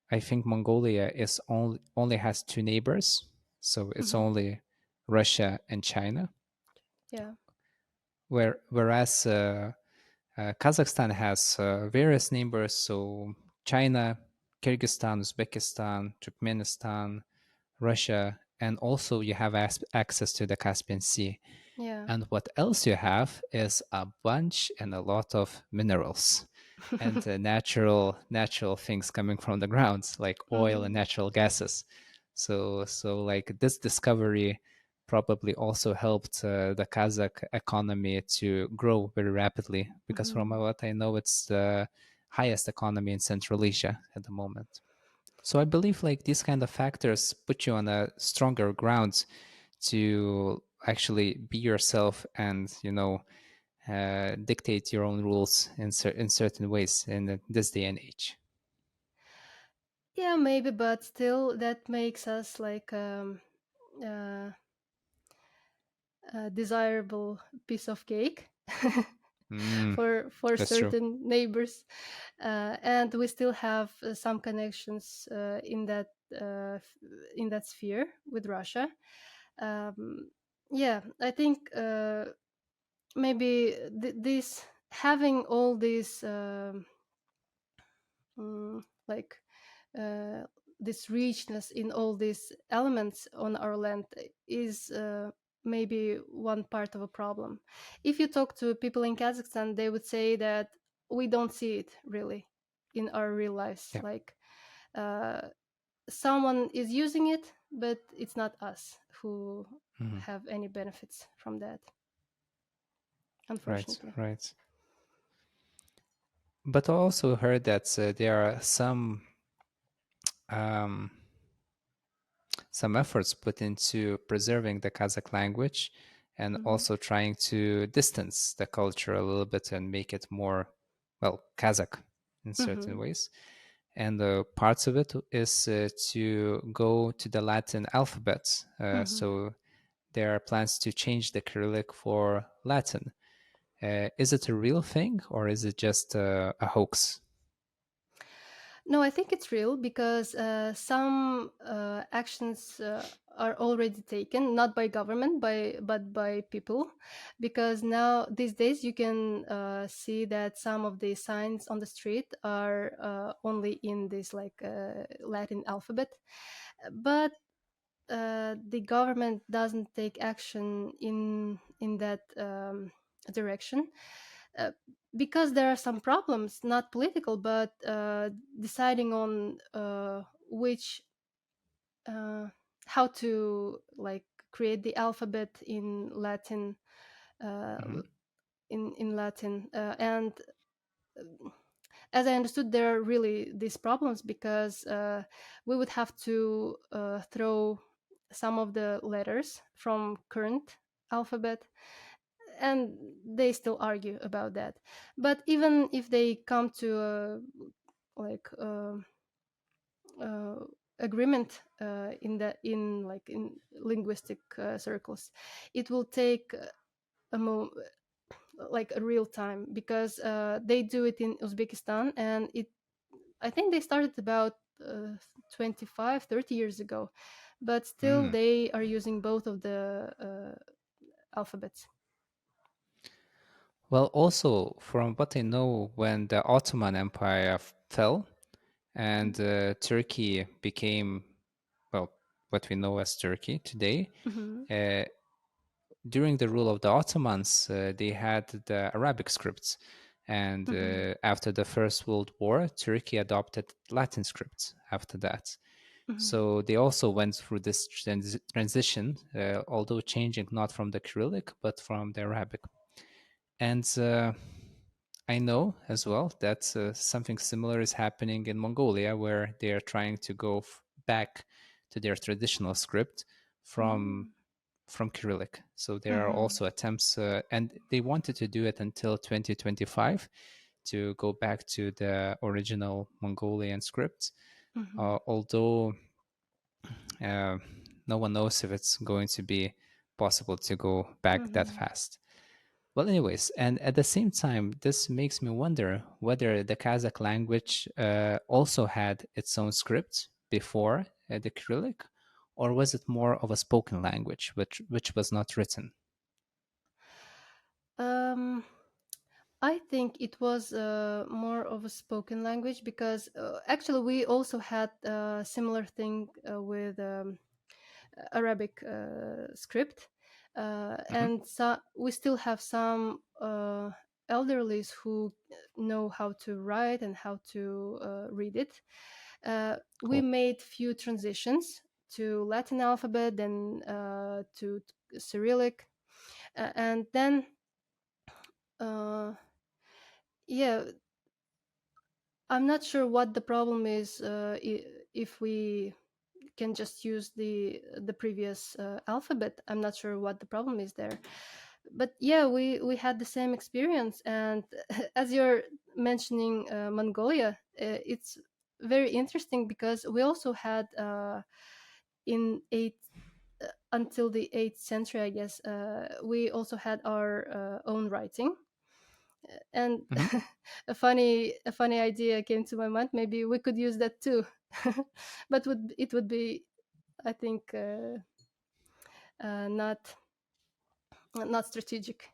I think Mongolia is only has two neighbors, so it's Mhm. only Russia and China, Yeah. whereas Kazakhstan has various neighbors, so China, Kyrgyzstan, Uzbekistan, Turkmenistan, Russia, and also you have access to the Caspian Sea. Yeah. And what else you have is a bunch and a lot of minerals and natural things coming from the ground, like oil and Mhm. natural gases. So like this discovery probably also helped the Kazakh economy to grow very rapidly, because from Mhm. what I know, it's the highest economy in Central Asia at the moment. So I believe like these kind of factors put you on a stronger ground to actually be yourself and dictate your own rules in certain ways in this day and age. Yeah, maybe, but still, that makes us like uh, a desirable piece of cake Mm, for that's true. certain neighbors, and we still have some connections in that sphere with Russia. Um, yeah, I think maybe this having all these like uh, this richness in all these elements on our land is maybe one part of a problem. If you talk to people in Kazakhstan, they would say that we don't see it really in our real lives. Yeah. Like uh, someone is using it, but it's not us who Mhm. have any benefits from that, Right, unfortunately. right. But I also heard that there are um, some efforts put into preserving the Kazakh language and Mhm. also trying to distance the culture a little bit and make it more, well, Kazakh in certain Mhm. ways. and parts of it is to go to the Latin alphabet. Mhm. So there are plans to change the Cyrillic for Latin. Is it a real thing or is it just a hoax? No, I think it's real because some actions are already taken, not by government, but by people. Because now these days you can see that some of the signs on the street are only in this like Latin alphabet, but the government doesn't take action in that direction uh, because there are some problems, not political, but deciding on which uh, how to like create the alphabet in Latin, uh, Hmm. in Latin, and uh, as I understood, there are really these problems because we would have to throw some of the letters from current alphabet, and they still argue about that. But even if they come to a like uh, agreement in linguistic circles, it will take a like a real time because they do it in Uzbekistan, and it I think they started about 25, 30 years ago, but still Mm. they are using both of the alphabets. Well, also, from what I know, when the Ottoman Empire fell and Turkey became, well, what we know as Turkey today, Hmm. uh, during the rule of the Ottomans, they had the Arabic scripts. And Hmm. after the First World War, Turkey adopted Latin scripts after that. Hmm. So they also went through this transition, although changing not from the Cyrillic, but from the Arabic. And I know as well that something similar is happening in Mongolia, where they are trying to go back to their traditional script from from Cyrillic. So there are Hmm. also attempts, and they wanted to do it until 2025 to go back to the original Mongolian script. Hmm. Although uh, no one knows if it's going to be possible to go back that Hmm. fast. Well, anyways, and at the same time, this makes me wonder whether the Kazakh language also had its own script before the Cyrillic, or was it more of a spoken language, which was not written? Um, I think it was more of a spoken language because actually we also had a similar thing with Arabic script, Hmm. and so we still have some elderlies who know how to write and how to read it. We Cool. made few transitions to Latin alphabet, then to Cyrillic, and then uh, yeah, I'm not sure what the problem is if we can just use the previous alphabet. I'm not sure what the problem is there, but yeah, we had the same experience. And as you're mentioning Mongolia, it's very interesting because we also had in eight until the 8th century, I guess, we also had our own writing. And Hmm. a funny idea came to my mind. Maybe we could use that too, but it would be, I think, not strategic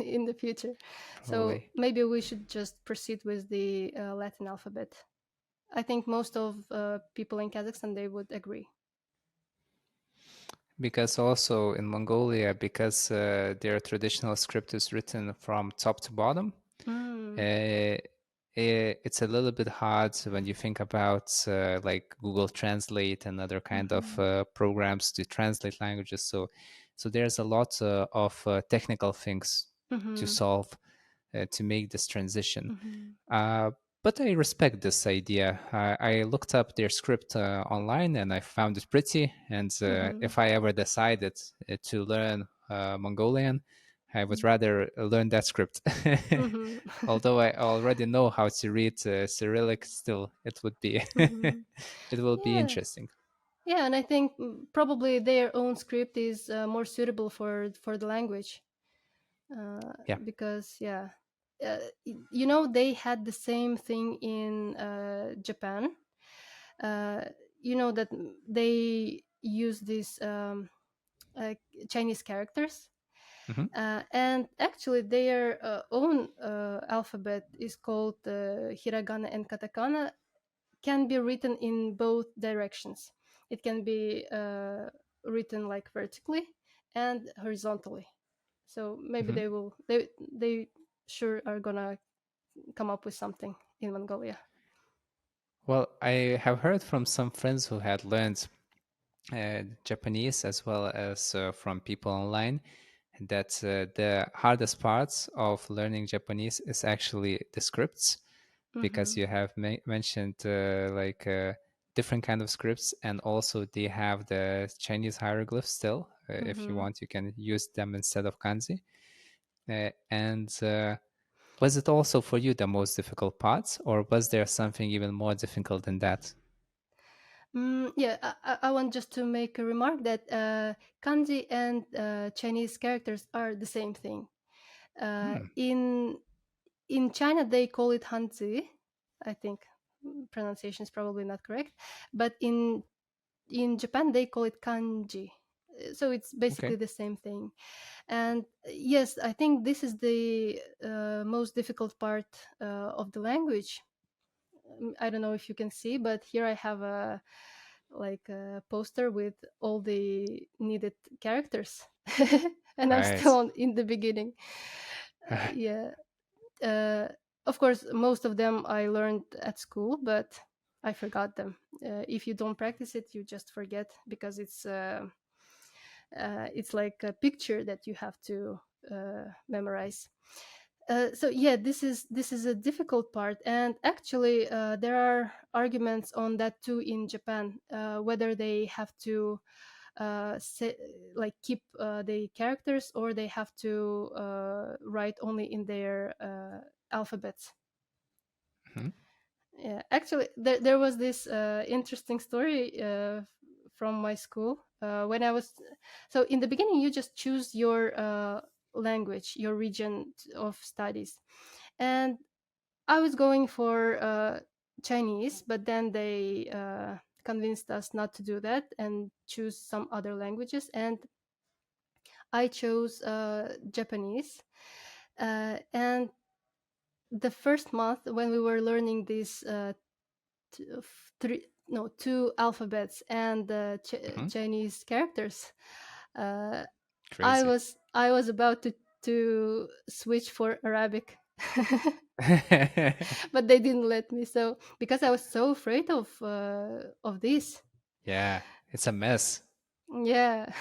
in the future. So Probably. maybe we should just proceed with the Latin alphabet. I think most of people in Kazakhstan, they would agree. Because also in Mongolia, because their traditional script is written from top to bottom, Mm. uh, it's a little bit hard when you think about like Google Translate and other kind of Mhm. programs to translate languages. So there's a lot of technical things to Mhm. solve to make this transition. Mhm. Uh, but I respect this idea. I looked up their script online and I found it pretty. And Mhm. if I ever decided to learn Mongolian, I would rather learn that script. Mm-hmm. Although I already know how to read Cyrillic, still it would be Mm-hmm. it will be Yeah. interesting. Yeah, and I think probably their own script is more suitable for the language, Yeah. because you know, they had the same thing in Japan. Uh, you know that they use these uh, Chinese characters, Hmm. and actually their own alphabet is called hiragana and katakana, can be written in both directions. It can be written like vertically and horizontally. So maybe Hmm. they sure are gonna come up with something in Mongolia. Well, I have heard from some friends who had learned Japanese as well as from people online that the hardest parts of learning Japanese is actually the scripts, because Mm-hmm. you have mentioned different kind of scripts, and also they have the Chinese hieroglyphs still. If you Mm-hmm. want, you can use them instead of kanji. And was it also for you the most difficult part, or was there something even more difficult than that? Yeah, I want just to make a remark that kanji and Chinese characters are the same thing. Uh, Hmm. in in China, they call it hanzi. I think pronunciation is probably not correct, but in Japan they call it kanji. So it's Okay. basically the same thing. And yes, I think this is the most difficult part of the language. I don't know if you can see, but here I have a poster with all the needed characters, and I'm still Right. in the beginning. Yeah. Uh, of course, most of them I learned at school, but I forgot them. If you don't practice it, you just forget, because it's like a picture that you have to memorize. So yeah, this is a difficult part, and actually, there are arguments on that too in Japan, whether they have to say, like keep the characters, or they have to write only in their alphabets. Mhm. Yeah, actually, there was this interesting story from my school when I was. So in the beginning, you just choose your language, your region of studies, and I was going for Chinese, but then they convinced us not to do that and choose some other languages, and I chose Japanese. And the first month when we were learning these two alphabets and Mhm. Chinese characters, uh, Crazy. I was about to switch for Arabic, but they didn't let me. So because I was so afraid of this, Yeah, it's a mess. yeah,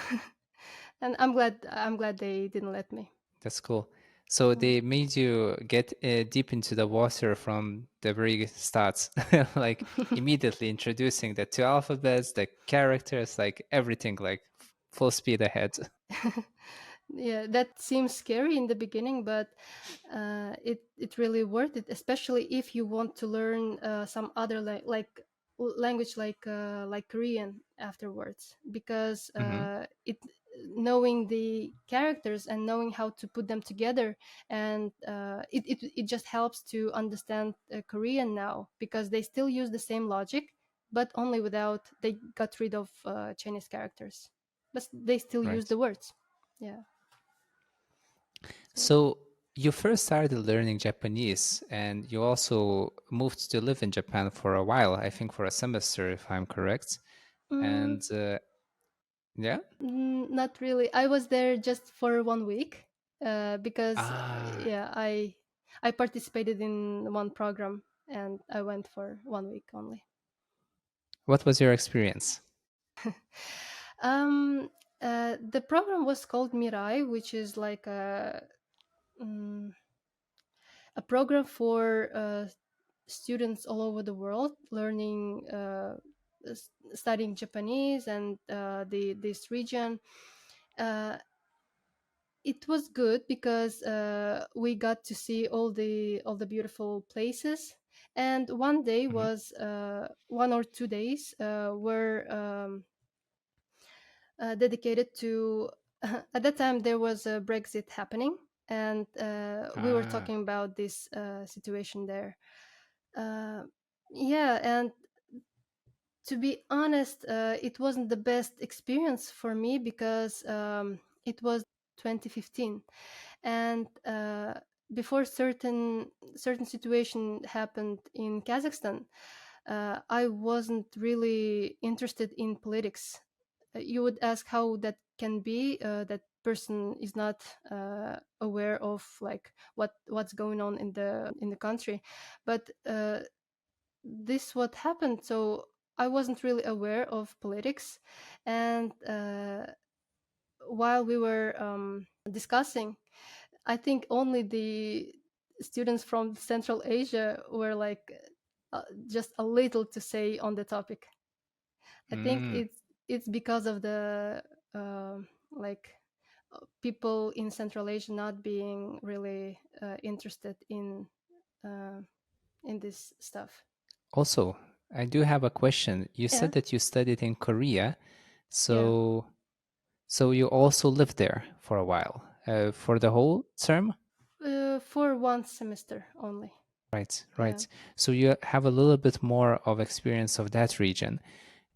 and I'm glad they didn't let me. That's cool. So Mm. they made you get deep into the water from the very start, like immediately introducing the two alphabets, the characters, like everything, like full speed ahead. Yeah, that seems scary in the beginning, but it really worth it, especially if you want to learn some other language like Korean afterwards, because Hmm. it knowing the characters and knowing how to put them together, and it just helps to understand Korean now, because they still use the same logic, but only without they got rid of Chinese characters, but they still use Right. the words. Yeah. So, So you first started learning Japanese, and you also moved to live in Japan for a while, I think for a semester, if I'm correct. mm, And yeah. not really. I was there just for 1 week because Ah, yeah, I participated in one program, and I went for 1 week only. what was your experience? Um, the program was called Mirai, which is like mm, a program for students all over the world learning studying Japanese and the this region. Uh, it was good because we got to see all the beautiful places, and one day Hmm. was 1 or 2 days were dedicated to. At that time, there was a Brexit happening, and we were Ah. talking about this situation there. Uh, yeah, and to be honest, it wasn't the best experience for me because it was 2015, and before certain situation happened in Kazakhstan, I wasn't really interested in politics. You would ask how that can be. That person is not aware of like what's going on in the country, but this what happened. So I wasn't really aware of politics, and while we were discussing, I think only the students from Central Asia were like just a little to say on the topic. I think Mm. it's because of the like people in Central Asia not being really interested uh, in this stuff. Also, I do have a question. You Yeah, said that you studied in Korea, yeah. so you also lived there for a while, for the whole term? For one semester only. Right, Yeah. right. So you have a little bit more of experience of that region.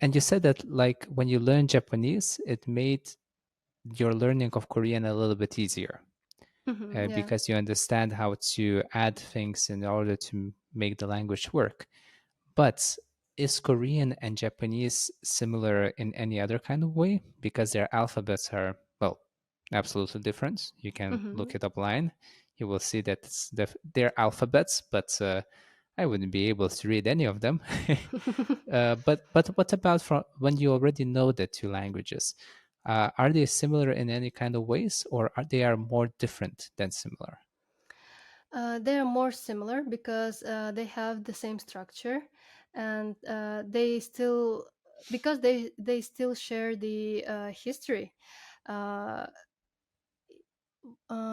And you said that like when you learned Japanese, it made your learning of Korean a little bit easier, Yeah. because you understand how to add things in order to make the language work. But is Korean and Japanese similar in any other kind of way? Because their alphabets are, well, absolutely different. You can Hmm. look it up line. You will see that they're alphabets, but I wouldn't be able to read any of them. But what about from when you already know the two languages? Are they similar in any kind of ways, or are they more different than similar? They are more similar because they have the same structure, and they still because they still share the history. Uh,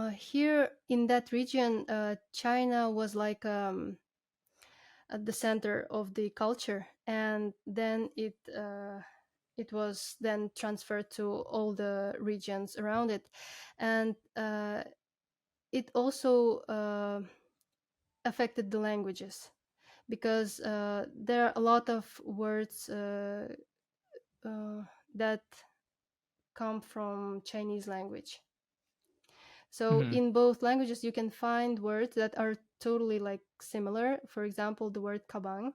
Here in that region, China was like at the center of the culture, and then it was then transferred to all the regions around it, and it also affected the languages because there are a lot of words uh, that come from Chinese language. So Hmm. in both languages, you can find words that are totally like similar. For example, the word kabang,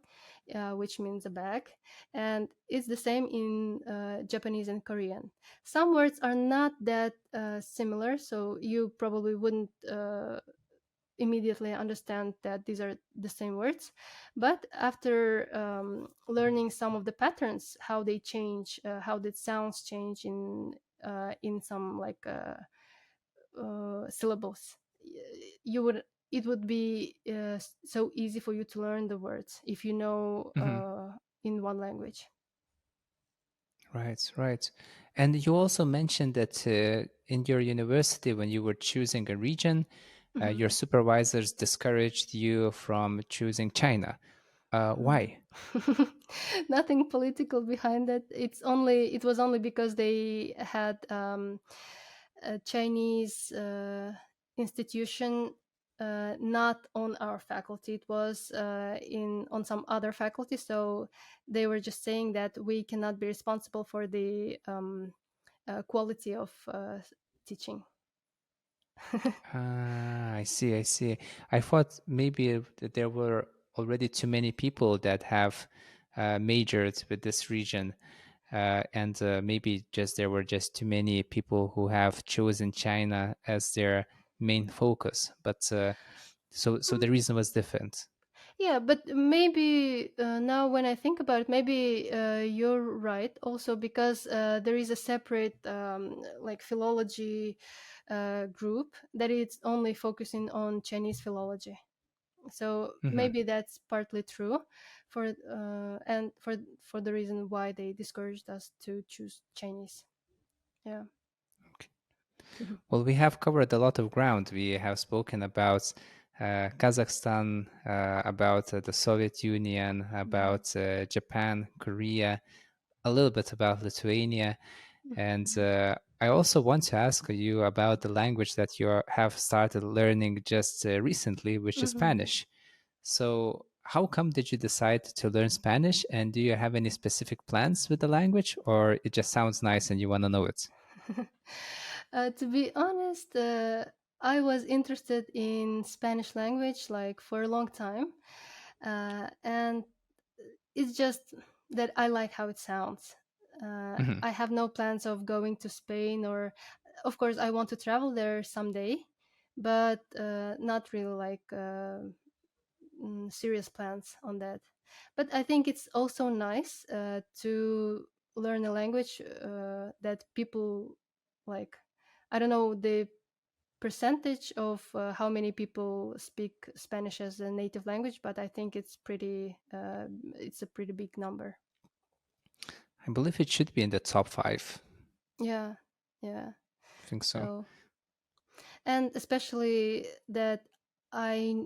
which means a bag, and it's the same in Japanese and Korean. Some words are not that similar, so you probably wouldn't immediately understand that these are the same words. But after learning some of the patterns, how they change, how the sounds change in some like syllables, you would it would be so easy for you to learn the words if you know Hmm. in one language. Right, right. And you also mentioned that in your university, when you were choosing a region, Mhm. your supervisors discouraged you from choosing China. Why? Nothing political behind it. It was only because they had a Chinese institution not on our faculty. It was in on some other faculty. So they were just saying that we cannot be responsible for the quality of teaching. Ah, I see, I see. I thought maybe that there were already too many people that have majored with this region, and maybe just there were just too many people who have chosen China as their main focus. But so the reason was different. Yeah, but maybe now when I think about it, maybe you're right also because there is a separate like philology group that is only focusing on Chinese philology. So Hmm. maybe that's partly true and for the reason why they discouraged us to choose Chinese. Yeah. Well, we have covered a lot of ground. We have spoken about Kazakhstan, about the Soviet Union, Mhm. about Japan, Korea, a little bit about Lithuania. And Mhm. I also want to ask you about the language that have started learning just recently, which is Mhm. Spanish. So, how come did you decide to learn Spanish? And do you have any specific plans with the language, or it just sounds nice and you want to know it? To be honest, I was interested in Spanish language like for a long time, and it's just that I like how it sounds. Hmm. I have no plans of going to Spain, or of course, I want to travel there someday, but not really like serious plans on that. But I think it's also nice to learn a language that people like. I don't know the percentage of how many people speak Spanish as a native language, but I think it's a pretty big number. I believe it should be in the top five. Yeah, yeah. I think so. So, and especially that I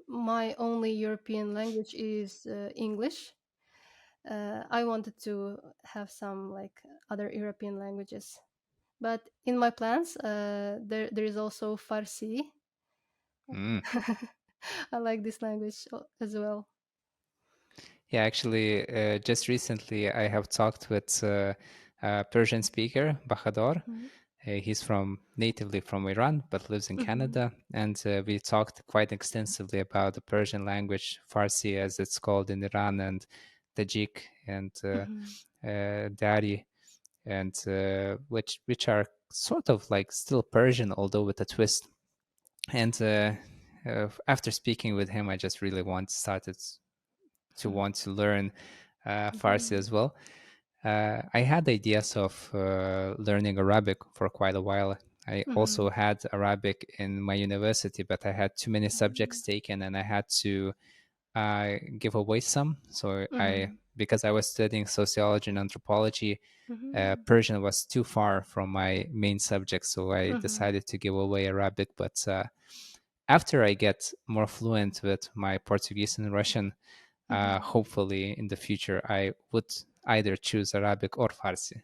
my only European language is English. I wanted to have some like other European languages, but in my plans, there is also Farsi. Mm. I like this language as well. Yeah, actually, just recently I have talked with a Persian speaker, Bahadur. Mhm. He's from natively from Iran, but lives in Mhm. Canada, and we talked quite extensively about the Persian language, Farsi as it's called in Iran, and Tajik and Mhm. Dari, and which are sort of like still Persian, although with a twist. And after speaking with him, I just really started to want to learn Farsi Mhm. as well. I had ideas of learning Arabic for quite a while. I also Mhm. had Arabic in my university, but I had too many Mhm. subjects taken, and I had to give away some. So Mhm. because I was studying sociology and anthropology, Mhm. Persian was too far from my main subject, so I Mhm. decided to give away Arabic. But after I get more fluent with my Portuguese and Russian, Mhm. hopefully in the future I would either choose Arabic or Farsi.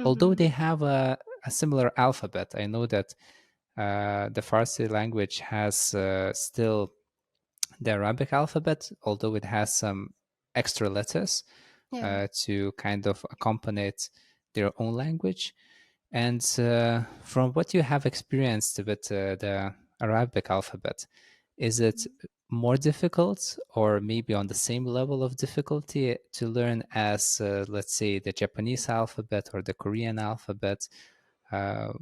Although they Mhm. have a similar alphabet, I know that the Farsi language has still the Arabic alphabet, although it has some extra letters Yeah. to kind of accompany their own language. And from what you have experienced with the Arabic alphabet, is it Mhm. more difficult or maybe on the same level of difficulty to learn as, let's say, the Japanese alphabet or the Korean alphabet uh,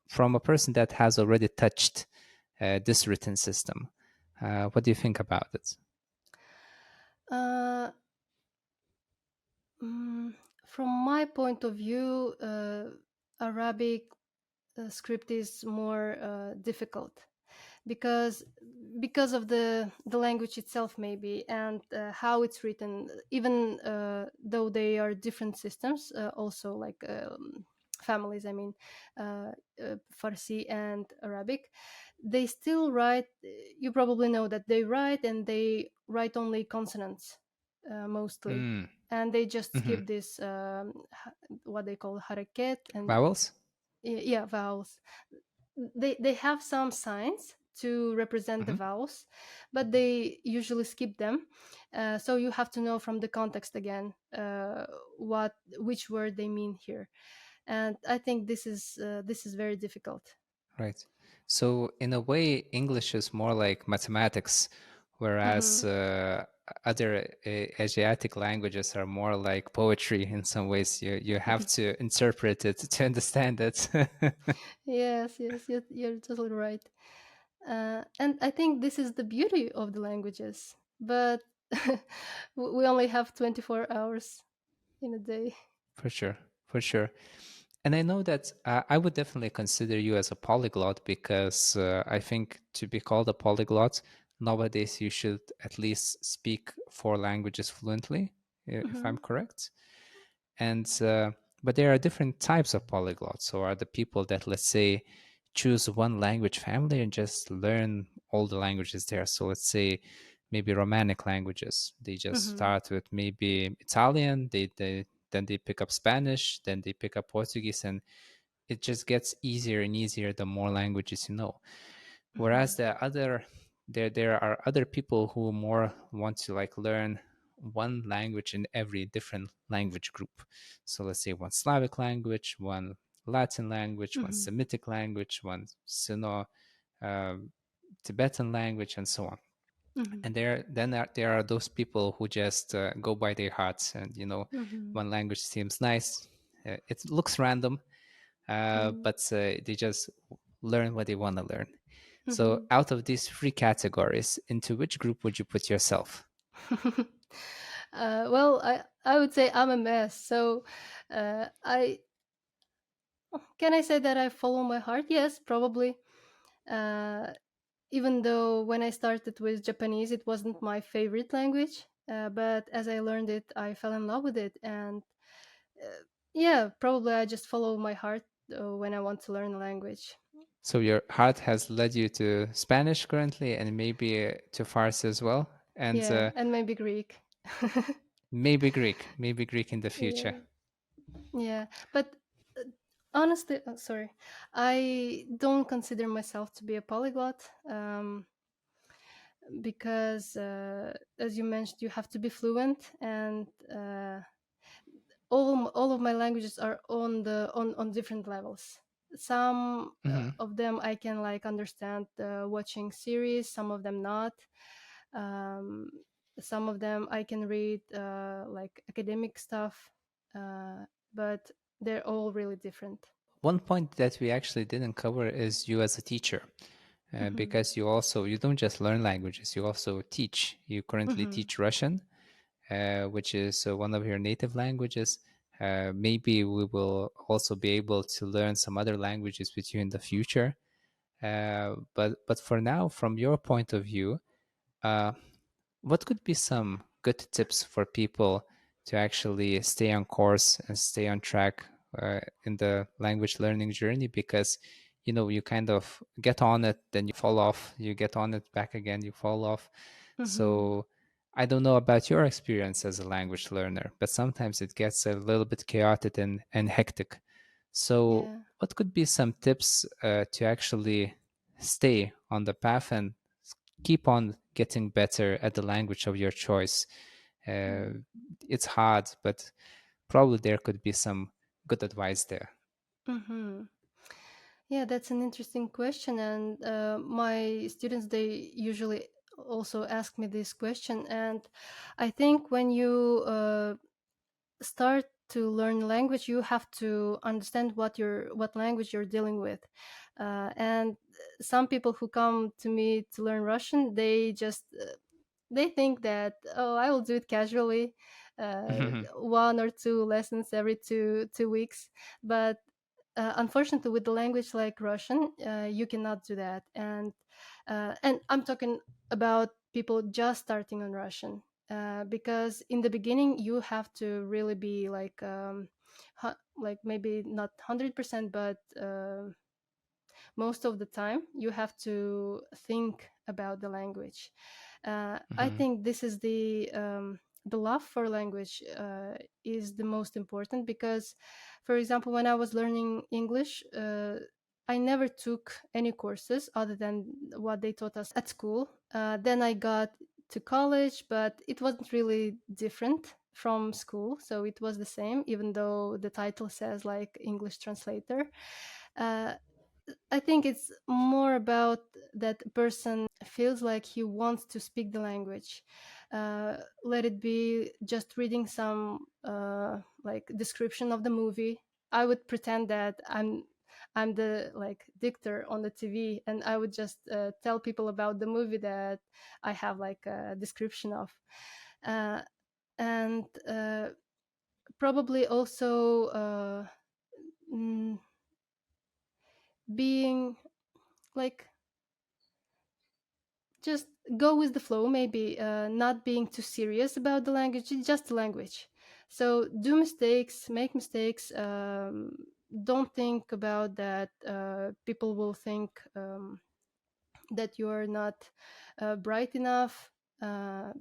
from a person that has already touched this written system? What do you think about it? Uh, mm, from my point of view, Arabic script is more difficult because of the language itself maybe, and how it's written, even though they are different systems, also like families, I mean, uh, Farsi and Arabic, they still write. You probably know that they write, and they write only consonants mostly, Mm. and they just Hmm. skip this what they call haraket, and Vowels? yeah, vowels. They have some signs to represent the Hmm. vowels, but they usually skip them. So you have to know from the context again what which word they mean here, and I think this is very difficult. Right. So, in a way, English is more like mathematics, whereas Hmm. other Asiatic languages are more like poetry in some ways. You have to interpret it to understand it. Yes, yes, you're totally right. And I think this is the beauty of the languages, but we only have 24 hours in a day. For sure, for sure. And I know that I would definitely consider you as a polyglot because I think to be called a polyglot, nowadays you should at least speak four languages fluently, if I'm Hmm. correct. And but there are different types of polyglots. So are the people that, let's say, choose one language family and just learn all the languages there. So let's say maybe Romanic languages. They just Mhm. start with maybe Italian, they then they pick up Spanish, then they pick up Portuguese, and it just gets easier and easier the more languages you know. Whereas Mhm. there are other people who more want to like learn one language in every different language group. So let's say one Slavic language, one Latin language, one Mhm. Semitic language, one Sino um Tibetan language, and so on. Mhm. And there are those people who just go by their hearts, and Mhm. one language seems nice. It looks random, Mhm. but they just learn what they want to learn. So, Mhm. out of these three categories, into which group would you put yourself? Well, I would say I'm a mess. So, I can I say that I follow my heart? Yes, probably. Uh, Even though when I started with Japanese, it wasn't my favorite language, but as I learned it, I fell in love with it, and uh, yeah, probably I just follow my heart when I want to learn a language. So, your heart has led you to Spanish currently, and maybe to Farsi as well, and Yeah, and maybe Greek. Maybe Greek in the future. Yeah, yeah, but uh, honestly, sorry, I don't consider myself to be a polyglot. Because as you mentioned, you have to be fluent, and all of my languages are on different levels. Some Hmm. of them I can like understand watching series, some of them not. um, some of them I can read like academic stuff, uh, but they're all really different. One point that we actually didn't cover is you as a teacher, Hmm. because you don't just learn languages, you also teach. You currently Hmm. teach Russian, which is one of your native languages. Maybe we will also be able to learn some other languages with you in the future. But for now, from your point of view, uh, what could be some good tips for people to actually stay on course and stay on track in the language learning journey? Because you kind of get on it, then you fall off, you get on it back again, you fall off. Hmm. So I don't know about your experience as a language learner, but sometimes it gets a little bit chaotic and hectic. So Yeah. what could be some tips to actually stay on the path and keep on getting better at the language of your choice? Uh, it's hard, but probably there could be some good advice there. Hmm. Yeah, that's an interesting question, and my students, they usually also ask me this question. And I think when you start to learn language, you have to understand what language you're dealing with. And some people who come to me to learn Russian, they just they think that, oh, I will do it casually, one or two lessons every two weeks. But unfortunately, with the language like Russian, you cannot do that. And I'm talking about people just starting on Russian, because in the beginning you have to really be like like maybe not 100%, but most of the time you have to think about the language. I Hmm. think this is the love for language is the most important, because, for example, when I was learning English, I never took any courses other than what they taught us at school. Then I got to college, but it wasn't really different from school, so it was the same, even though the title says like English translator. Uh, I think it's more about that person feels like he wants to speak the language. Let it be just reading some like description of the movie. I would pretend that I'm the like dictator on the TV, and I would just tell people about the movie that I have like a description of, uh, and probably also mm, being like just go with the flow, maybe not being too serious about the language. It's just a language, so do mistakes, make mistakes, don't think about that people will think that you are not bright enough,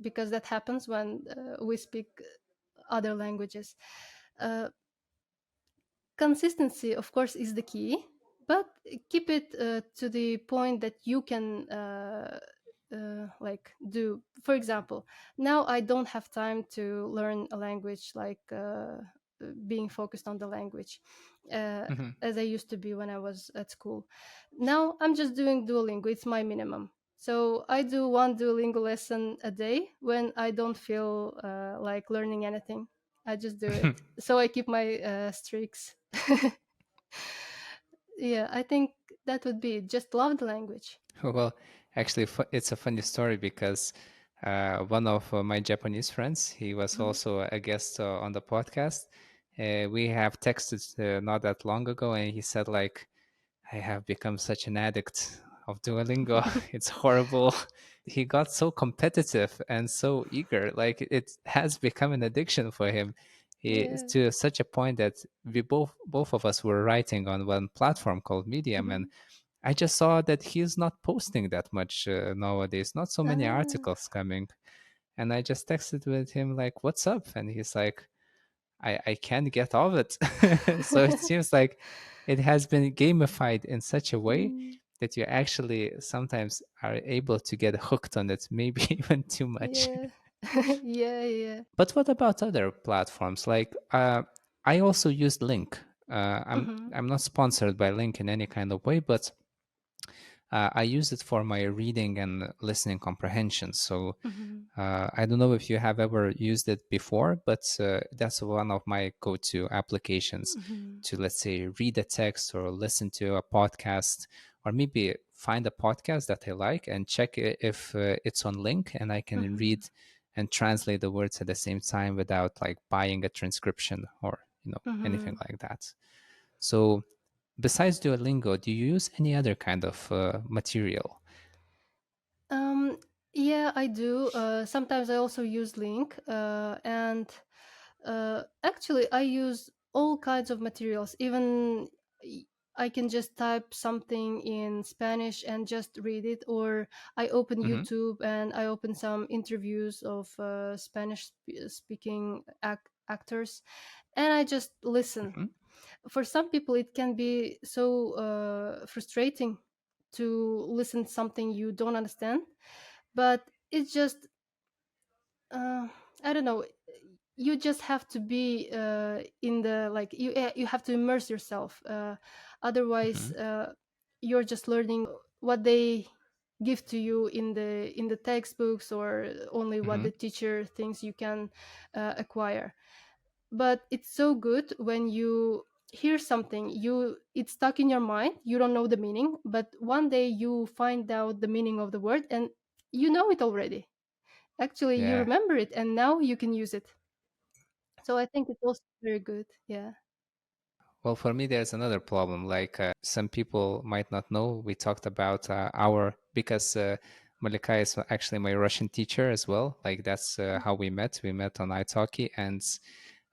because that happens when we speak other languages. Uh, Consistency, of course, is the key, but keep it to the point that you can like do. For example, now I don't have time to learn a language, like being focused on the language, uh, Hmm. as I used to be when I was at school. Now I'm just doing Duolingo. It's my minimum. So I do one Duolingo lesson a day when I don't feel like learning anything. I just do it. So I keep my streaks. Yeah, I think that would be it. Just love the language. Well, actually, it's a funny story because one of my Japanese friends, he was Mhm. also a guest on the podcast. We have texted not that long ago, and he said like, "I have become such an addict of Duolingo. It's horrible." He got so competitive and so eager, like it has become an addiction for him. Yeah. To such a point that we both of us were writing on one platform called Medium, and Mhm. I just saw that he's not posting that much nowadays, not so many Ah. articles coming. And I just texted with him, like, what's up? And he's like, I can't get off it. So it seems like it has been gamified in such a way Mm, that you actually sometimes are able to get hooked on it, maybe even too much. yeah. Yeah, yeah. But what about other platforms? Like, I also use Link. Mhm. I'm not sponsored by Link in any kind of way, but I use it for my reading and listening comprehension. So Mhm. I don't know if you have ever used it before, but that's one of my go-to applications Mhm. to, let's say, read a text or listen to a podcast, or maybe find a podcast that I like and check if it's on Link, and I can Mhm. read and translate the words at the same time without like buying a transcription or anything Mhm. like that. So besides Duolingo, do you use any other kind of material? Um, yeah, I do. Sometimes I also use Link, and actually, I use all kinds of materials. Even y- I can just type something in Spanish and just read it, or I open Hmm. YouTube and I open some interviews of Spanish speaking actors, and I just listen. Hmm. For some people, it can be so frustrating to listen to something you don't understand, but it's just uh, I don't know. You just have to be in the like you have to immerse yourself. Otherwise, Hmm. you're just learning what they give to you in the textbooks, or only what Hmm. the teacher thinks you can acquire. But it's so good when you hear something, you it's stuck in your mind, you don't know the meaning, but one day you find out the meaning of the word, and you know it already. Actually, you Yeah. remember it, and now you can use it. So I think it's also very good. Yeah. Well, for me, there's another problem. Like some people might not know, we talked about our because Malika is actually my Russian teacher as well. Like that's how we met. We met on Italki, and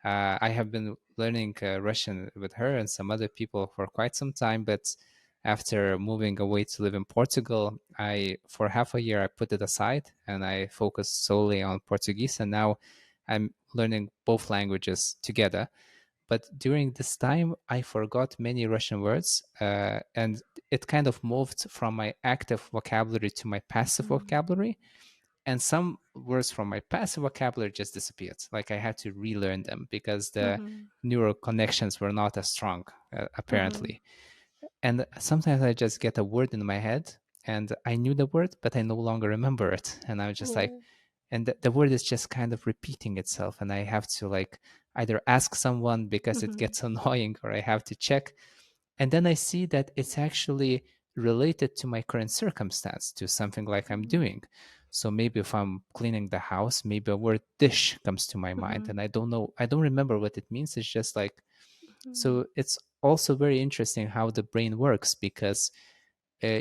I have been learning Russian with her and some other people for quite some time. But after moving away to live in Portugal, I for half a year I put it aside and I focused solely on Portuguese. And now I'm learning both languages together, but during this time I forgot many Russian words, and it kind of moved from my active vocabulary to my passive Mm-hmm. vocabulary, and some words from my passive vocabulary just disappeared. Like I had to relearn them because the Mm-hmm. neural connections were not as strong, Mm-hmm. apparently. And sometimes I just get a word in my head and I knew the word, but I no longer remember it. And I'm just like, Yeah. and the word is just kind of repeating itself. And I have to like either ask someone because it Mm-hmm. gets annoying, or I have to check. And then I see that it's actually related to my current circumstance, to something like I'm doing. So maybe if I'm cleaning the house, maybe a word dish comes to my mind Mm-hmm. and I don't know, I don't remember what it means. It's just like, Mm-hmm. so it's also very interesting how the brain works because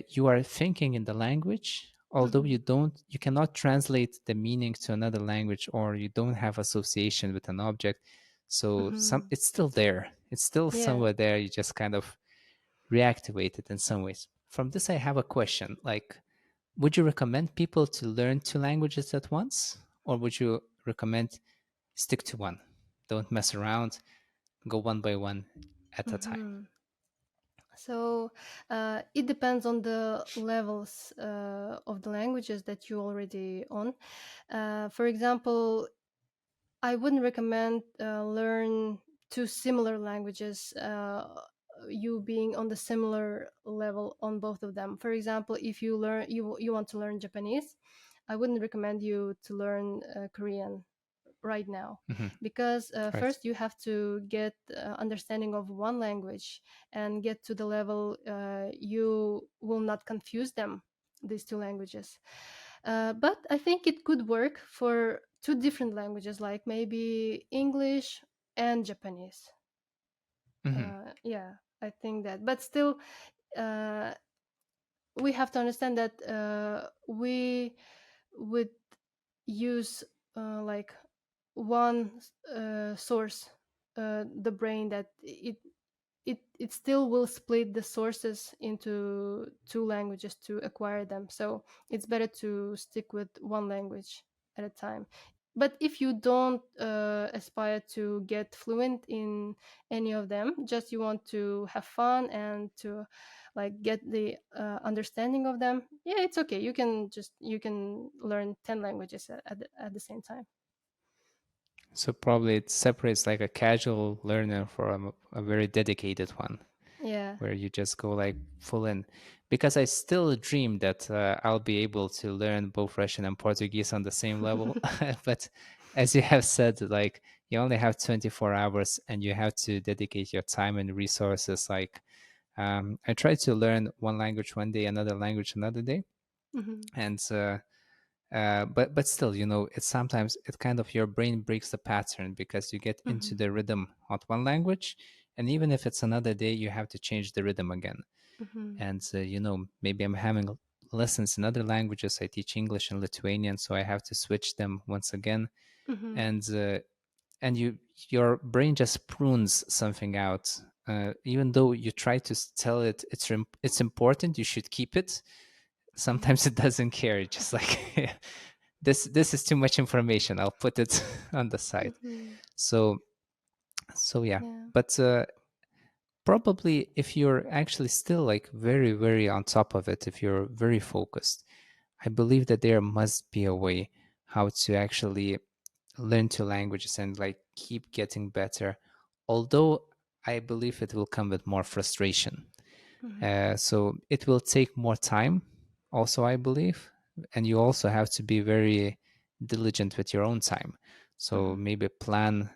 you are thinking in the language, although Mm-hmm. you cannot translate the meaning to another language, or you don't have association with an object. So Hmm. it's still there. It's still Yeah. somewhere there. You just kind of reactivate it in some ways. From this, I have a question. Like, would you recommend people to learn two languages at once, or would you recommend stick to one? Don't mess around. Go one by one at a time. Hmm. So it depends on the levels of the languages that you already on. For example, I wouldn't recommend learn two similar languages. You being on the similar level on both of them. For example, if you want to learn Japanese, I wouldn't recommend you to learn Korean right now, Hmm. because Right. first you have to get understanding of one language and get to the level you will not confuse them, these two languages. But I think it could work for two different languages, like maybe English and Japanese. Hmm. Yeah, I think that. But still, uh, we have to understand that we would use like one source, the brain, that it still will split the sources into two languages to acquire them. So it's better to stick with one language at a time. But if you don't aspire to get fluent in any of them, just you want to have fun and to like get the understanding of them, yeah, it's okay. You can learn 10 languages at the same time. So probably it separates like a casual learner from a very dedicated one, Yeah. where you just go like full in. Because I still dream that I'll be able to learn both Russian and Portuguese on the same level. But as you have said, like you only have 24 hours and you have to dedicate your time and resources. Like I try to learn one language one day, another language another day. Hmm. And but still, it's sometimes it kind of your brain breaks the pattern because you get into Hmm. the rhythm of one language, and even if it's another day, you have to change the rhythm again. Hmm. And maybe I'm having lessons in other languages. I teach English and Lithuanian, so I have to switch them once again. Hmm. And your brain just prunes something out. Even though you try to tell it it's important, you should keep it. Sometimes it doesn't care. It's just like this is too much information. I'll put it on the side. Hmm. So yeah. Yeah. But probably if you're actually still like very very on top of it, if you're very focused, I believe that there must be a way how to actually learn two languages and like keep getting better, although I believe it will come with more frustration. Hmm. So it will take more time also, I believe, and you also have to be very diligent with your own time. So Hmm. maybe plan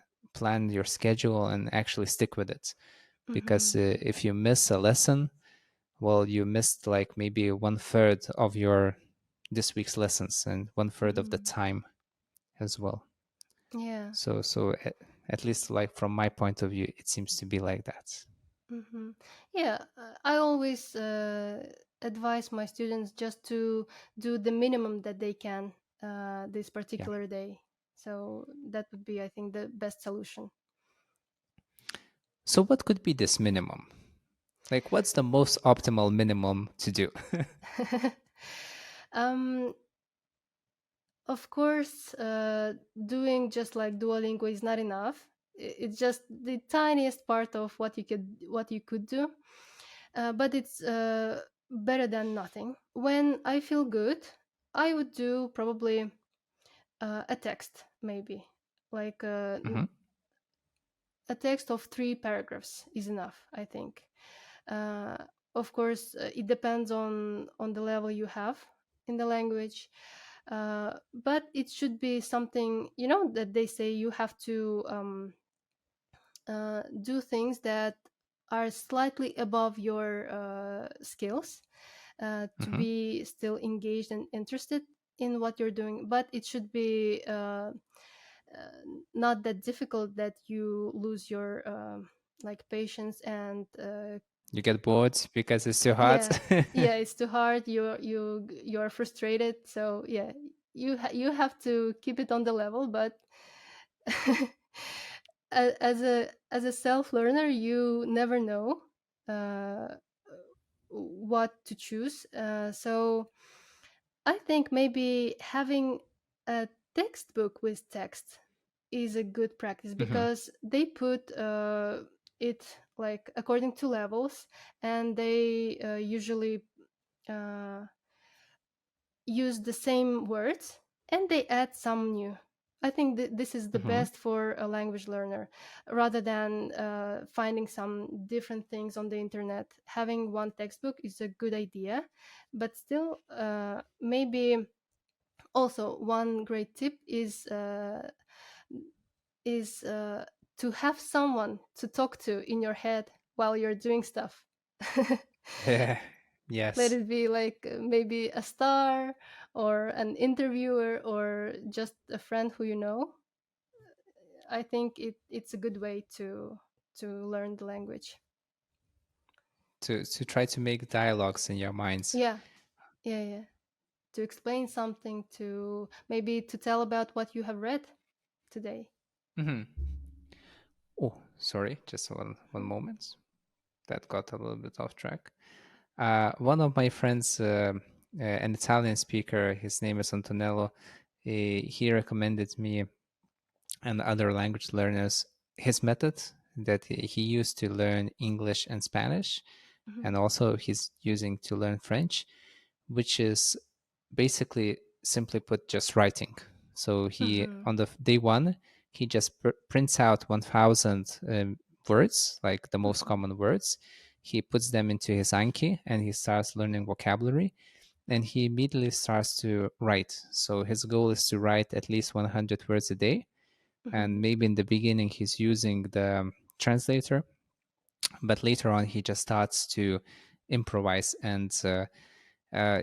your schedule and actually stick with it, because Hmm. if you miss a lesson, well, you missed like maybe one third of your this week's lessons and one third of the Hmm. time as well. Yeah. So at least like from my point of view, it seems to be like that. Hmm. Yeah. I always advise my students just to do the minimum that they can this Yeah. particular day. So that would be, I think, the best solution. So what could be this minimum? Like, what's the most optimal minimum to do? um, of course, doing just like Duolingo is not enough. It's just the tiniest part of what you could do, but it's better than nothing. When I feel good, I would do probably a text, maybe like Hmm. a text of 3 paragraphs is enough, I think. Uh, of course, it depends on the level you have in the language, but it should be something, that they say you have to do things that are slightly above your skills, to Hmm. be still engaged and interested in what you're doing, but it should be uh, not that difficult that you lose your like patience and You get bored because it's too hard. yeah, yeah, it's too hard. You're frustrated. So yeah, you have to keep it on the level, but as a self learner, you never know uh, what to choose. So I think maybe having a textbook with text is a good practice Hmm. because they put it like according to levels, and they usually uh, use the same words and they add some new. I think this is the Hmm. best for a language learner rather than finding some different things on the internet. Having one textbook is a good idea, but still, maybe also one great tip is to have someone to talk to in your head while you're doing stuff. Let Yes. it be like maybe a star or an interviewer or just a friend who you know. I think it's a good way to learn the language. To try to make dialogues in your minds. Yeah, yeah, yeah. To explain something, to maybe to tell about what you have read today. Hmm. Oh, sorry, just one moment. That got a little bit off track. One of my friends, an Italian speaker, his name is Antonello. He recommended me and other language learners his method that he used to learn English and Spanish, Mhm, and also he's using to learn French, which is basically simply put just writing. So he mhm, on the day one he just prints out 1,000 words, like the most mhm, common words. He puts them into his Anki and he starts learning vocabulary. And he immediately starts to write. So his goal is to write at least 100 words a day. And mhm, maybe in the beginning he's using the translator, but later on he just starts to improvise, and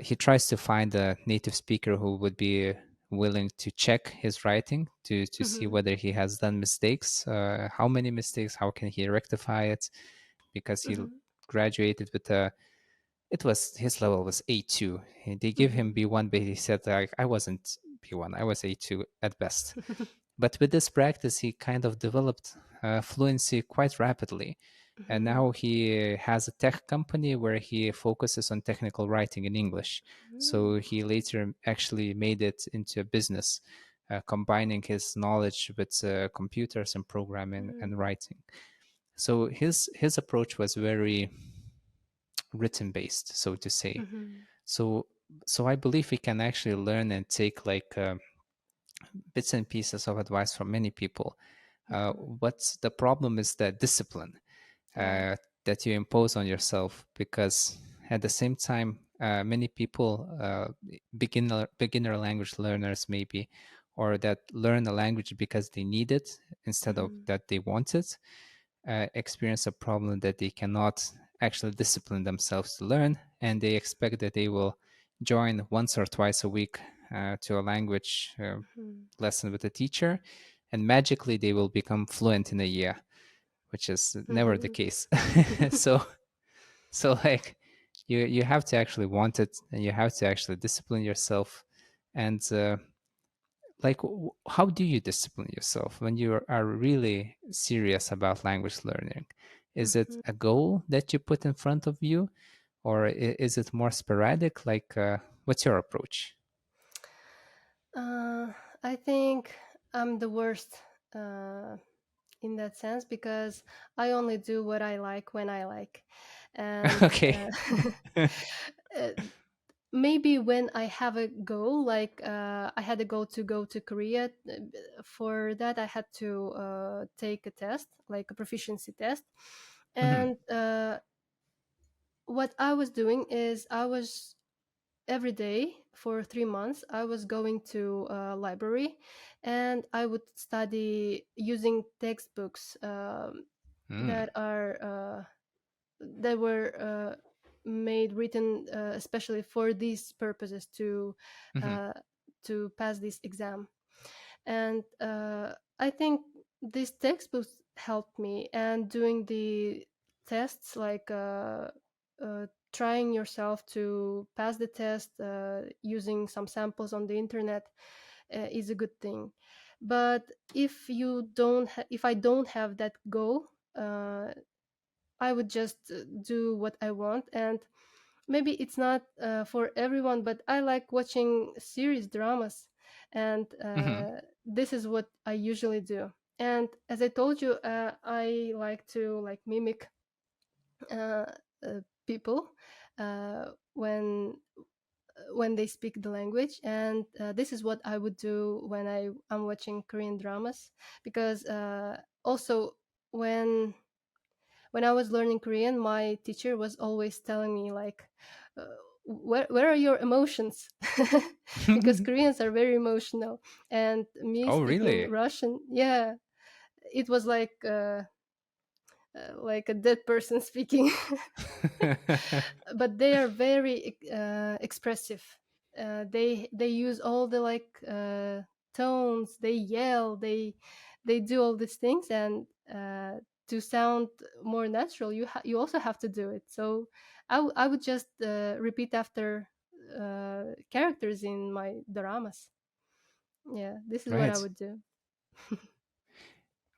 he tries to find a native speaker who would be willing to check his writing to see mhm, whether he has done mistakes, how many mistakes, how can he rectify it, because he mhm, graduated with a, it was his level was A2. They give him mhm, B1, but he said like I wasn't B1, I was A2 at best. But with this practice, he kind of developed fluency quite rapidly. And mhm, now he has a tech company where he focuses on technical writing in English. So mhm, he later actually made it into a business, combining his knowledge with computers and programming mhm, and writing. So his approach was very written based, so to say. mhm, So so I believe we can actually learn and take like bits and pieces of advice from many people. mhm. What's the problem is the discipline Yeah. that you impose on yourself, because at the same time, many people, beginner language learners maybe, or that learn a language because they need it instead of Mhm, that they want it, experience a problem that they cannot actually discipline themselves to learn, and they expect that they will join once or twice a week to a language mhm, lesson with a teacher, and magically they will become fluent in a year, which is never the mhm. case. so so like you have to actually want it, and you have to actually discipline yourself. And like how do you discipline yourself when you are really serious about language learning? Is it Mhm. a goal that you put in front of you, or is it more sporadic? Like what's your approach? Uh, I think I'm the worst uh, in that sense because I only do what I like when I like, and Okay. uh, maybe when I have a goal, like I had a goal to go to Korea. For that, I had to take a test, like a proficiency test, Mhm. and what I was doing is I was every day for 3 months I was going to a library and I would study using textbooks Mm. that are that were made written especially for these purposes Mhm. uh, to pass this exam. And I think these textbooks helped me, and doing the tests like trying yourself to pass the test using some samples on the internet is a good thing. But if I don't have that goal, I would just do what I want. And maybe it's not for everyone, but I like watching series dramas, and Hmm. this is what I usually do. And as I told you, I like to like mimic uh, people when they speak the language, and this is what I would do when I'm watching Korean dramas, because also when when I was learning Korean, my teacher was always telling me like, uh, where are your emotions? Because Koreans are very emotional, and me Oh, speaking really? Russian, yeah, it was like a dead person speaking. But they are very expressive. They use all the tones. They yell. They do all these things, and to sound more natural, you also have to do it. So I would just repeat after characters in my dramas. Yeah, this is what I Right. would do.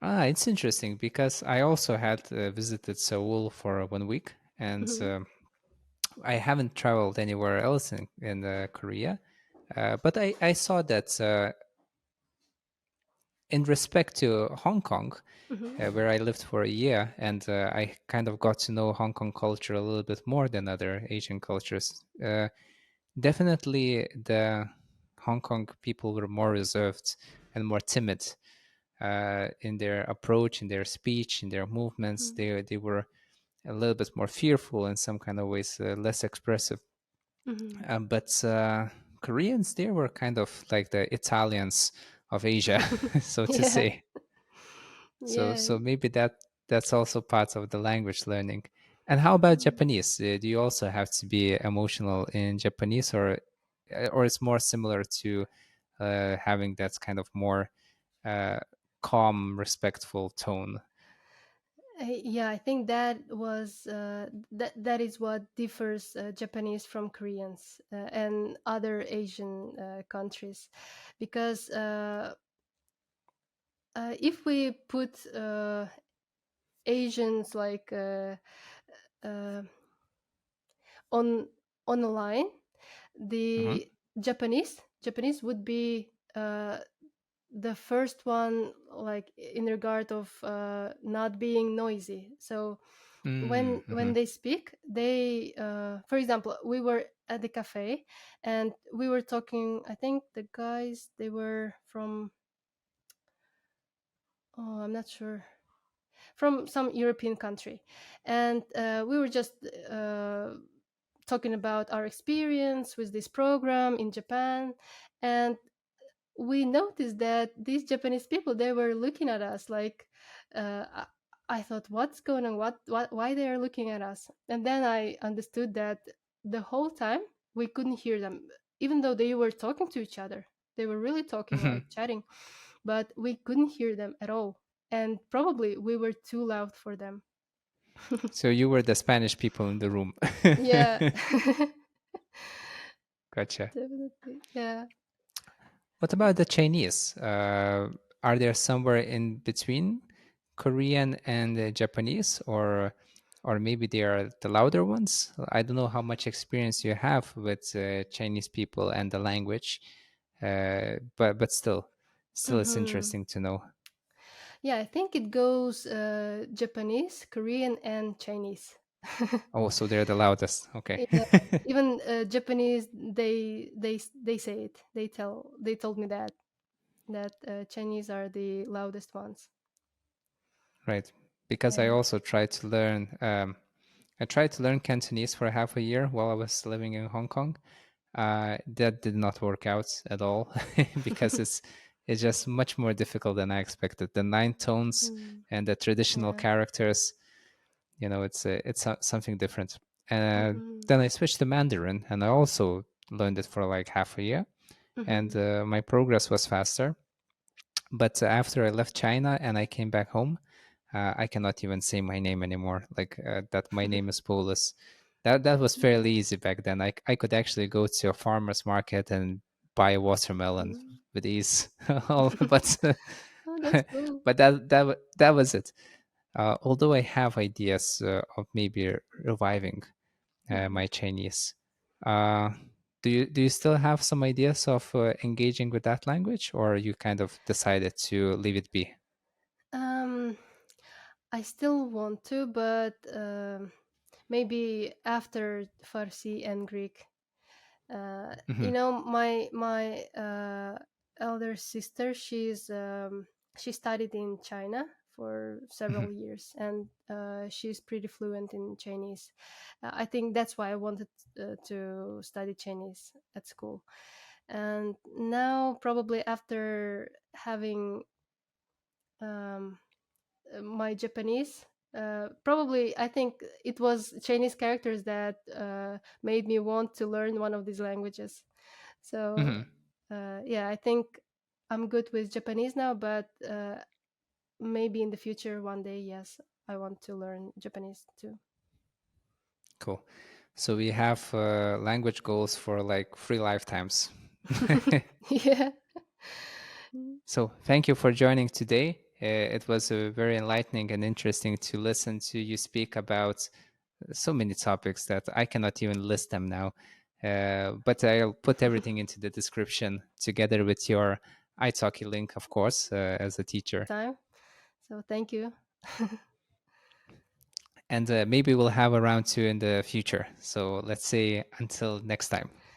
Ah, it's interesting because I also had visited Seoul for 1 week, and Mhm, I haven't traveled anywhere else in Korea. But I saw that in respect to Hong Kong, mhm, where I lived for a year, and I kind of got to know Hong Kong culture a little bit more than other Asian cultures. Definitely, the Hong Kong people were more reserved and more timid in their approach, in their speech, in their movements. mhm, They were a little bit more fearful in some kind of ways, less expressive. mhm. But Koreans, they were kind of like the Italians of Asia, so to Yeah, say. yeah. So maybe that's also part of the language learning. And how about Mhm. Japanese? Do you also have to be emotional in Japanese, or it's more similar to having that kind of more uh, calm, respectful tone? Yeah, I think that is what differs Japanese from Koreans and other Asian countries, because if we put Asians uh, on a line, Hmm. the Japanese would be the first one, like in regard of not being noisy. So when Mm-hmm. they speak, they for example, we were at the cafe and we were talking. I think the guys, they were from, oh, I'm not sure, from some European country, and we were just talking about our experience with this program in Japan. And we noticed that these Japanese people, they were looking at us like, I thought, what's going on? What? Why they are looking at us? And then I understood that the whole time we couldn't hear them, even though they were talking to each other. They were really talking, Hmm. like chatting, but we couldn't hear them at all. And probably we were too loud for them. So you were the Spanish people in the room. Yeah, Gotcha. definitely. Yeah. What about the Chinese? Are there somewhere in between Korean and Japanese, or maybe they are the louder ones? I don't know how much experience you have with Chinese people and the language, but still, it's Hmm. interesting to know. Yeah, I think it goes Japanese, Korean, and Chinese. Oh, so they're the loudest. Okay. Yeah, even Japanese, they say it. They told me that Chinese are the loudest ones. Right. Because I Yeah. also tried to learn. I tried to learn Cantonese for half a year while I was living in Hong Kong. That did not work out at all because it's just much more difficult than I expected. The nine tones Mm, and the traditional yeah. characters, it's something different. And Mm-hmm. then I switched to Mandarin, and I also learned it for like half a year, and Mm-hmm. my progress was faster. But after I left China and I came back home, I cannot even say my name anymore. Like that, my name is Polis. That was fairly Yeah. easy back then. I could actually go to a farmer's market and buy a watermelon Mm. with ease. But Oh, that's cool. but that was it. Although I have ideas of maybe reviving Mhm. my Chinese. Uh, do you still have some ideas of engaging with that language, or you kind of decided to leave it be? Um, I still want to, but maybe after Farsi and Greek. Hmm. My elder sister, she studied in China for Hmm. several years, and she's pretty fluent in Chinese. I think that's why I wanted to study Chinese at school. And now, probably after having um, my Japanese. Probably, I think it was Chinese characters that made me want to learn one of these languages. So, Hmm. yeah, I think I'm good with Japanese now, but maybe in the future, one day, yes, I want to learn Japanese too. Cool. So we have language goals for like 3 lifetimes. Yeah. So thank you for joining today. It was very enlightening and interesting to listen to you speak about so many topics that I cannot even list them now. But I'll put everything into the description together with your Italki link, of course, as a teacher. Time. So, thank you. And maybe we'll have a round two in the future. So let's say until next time.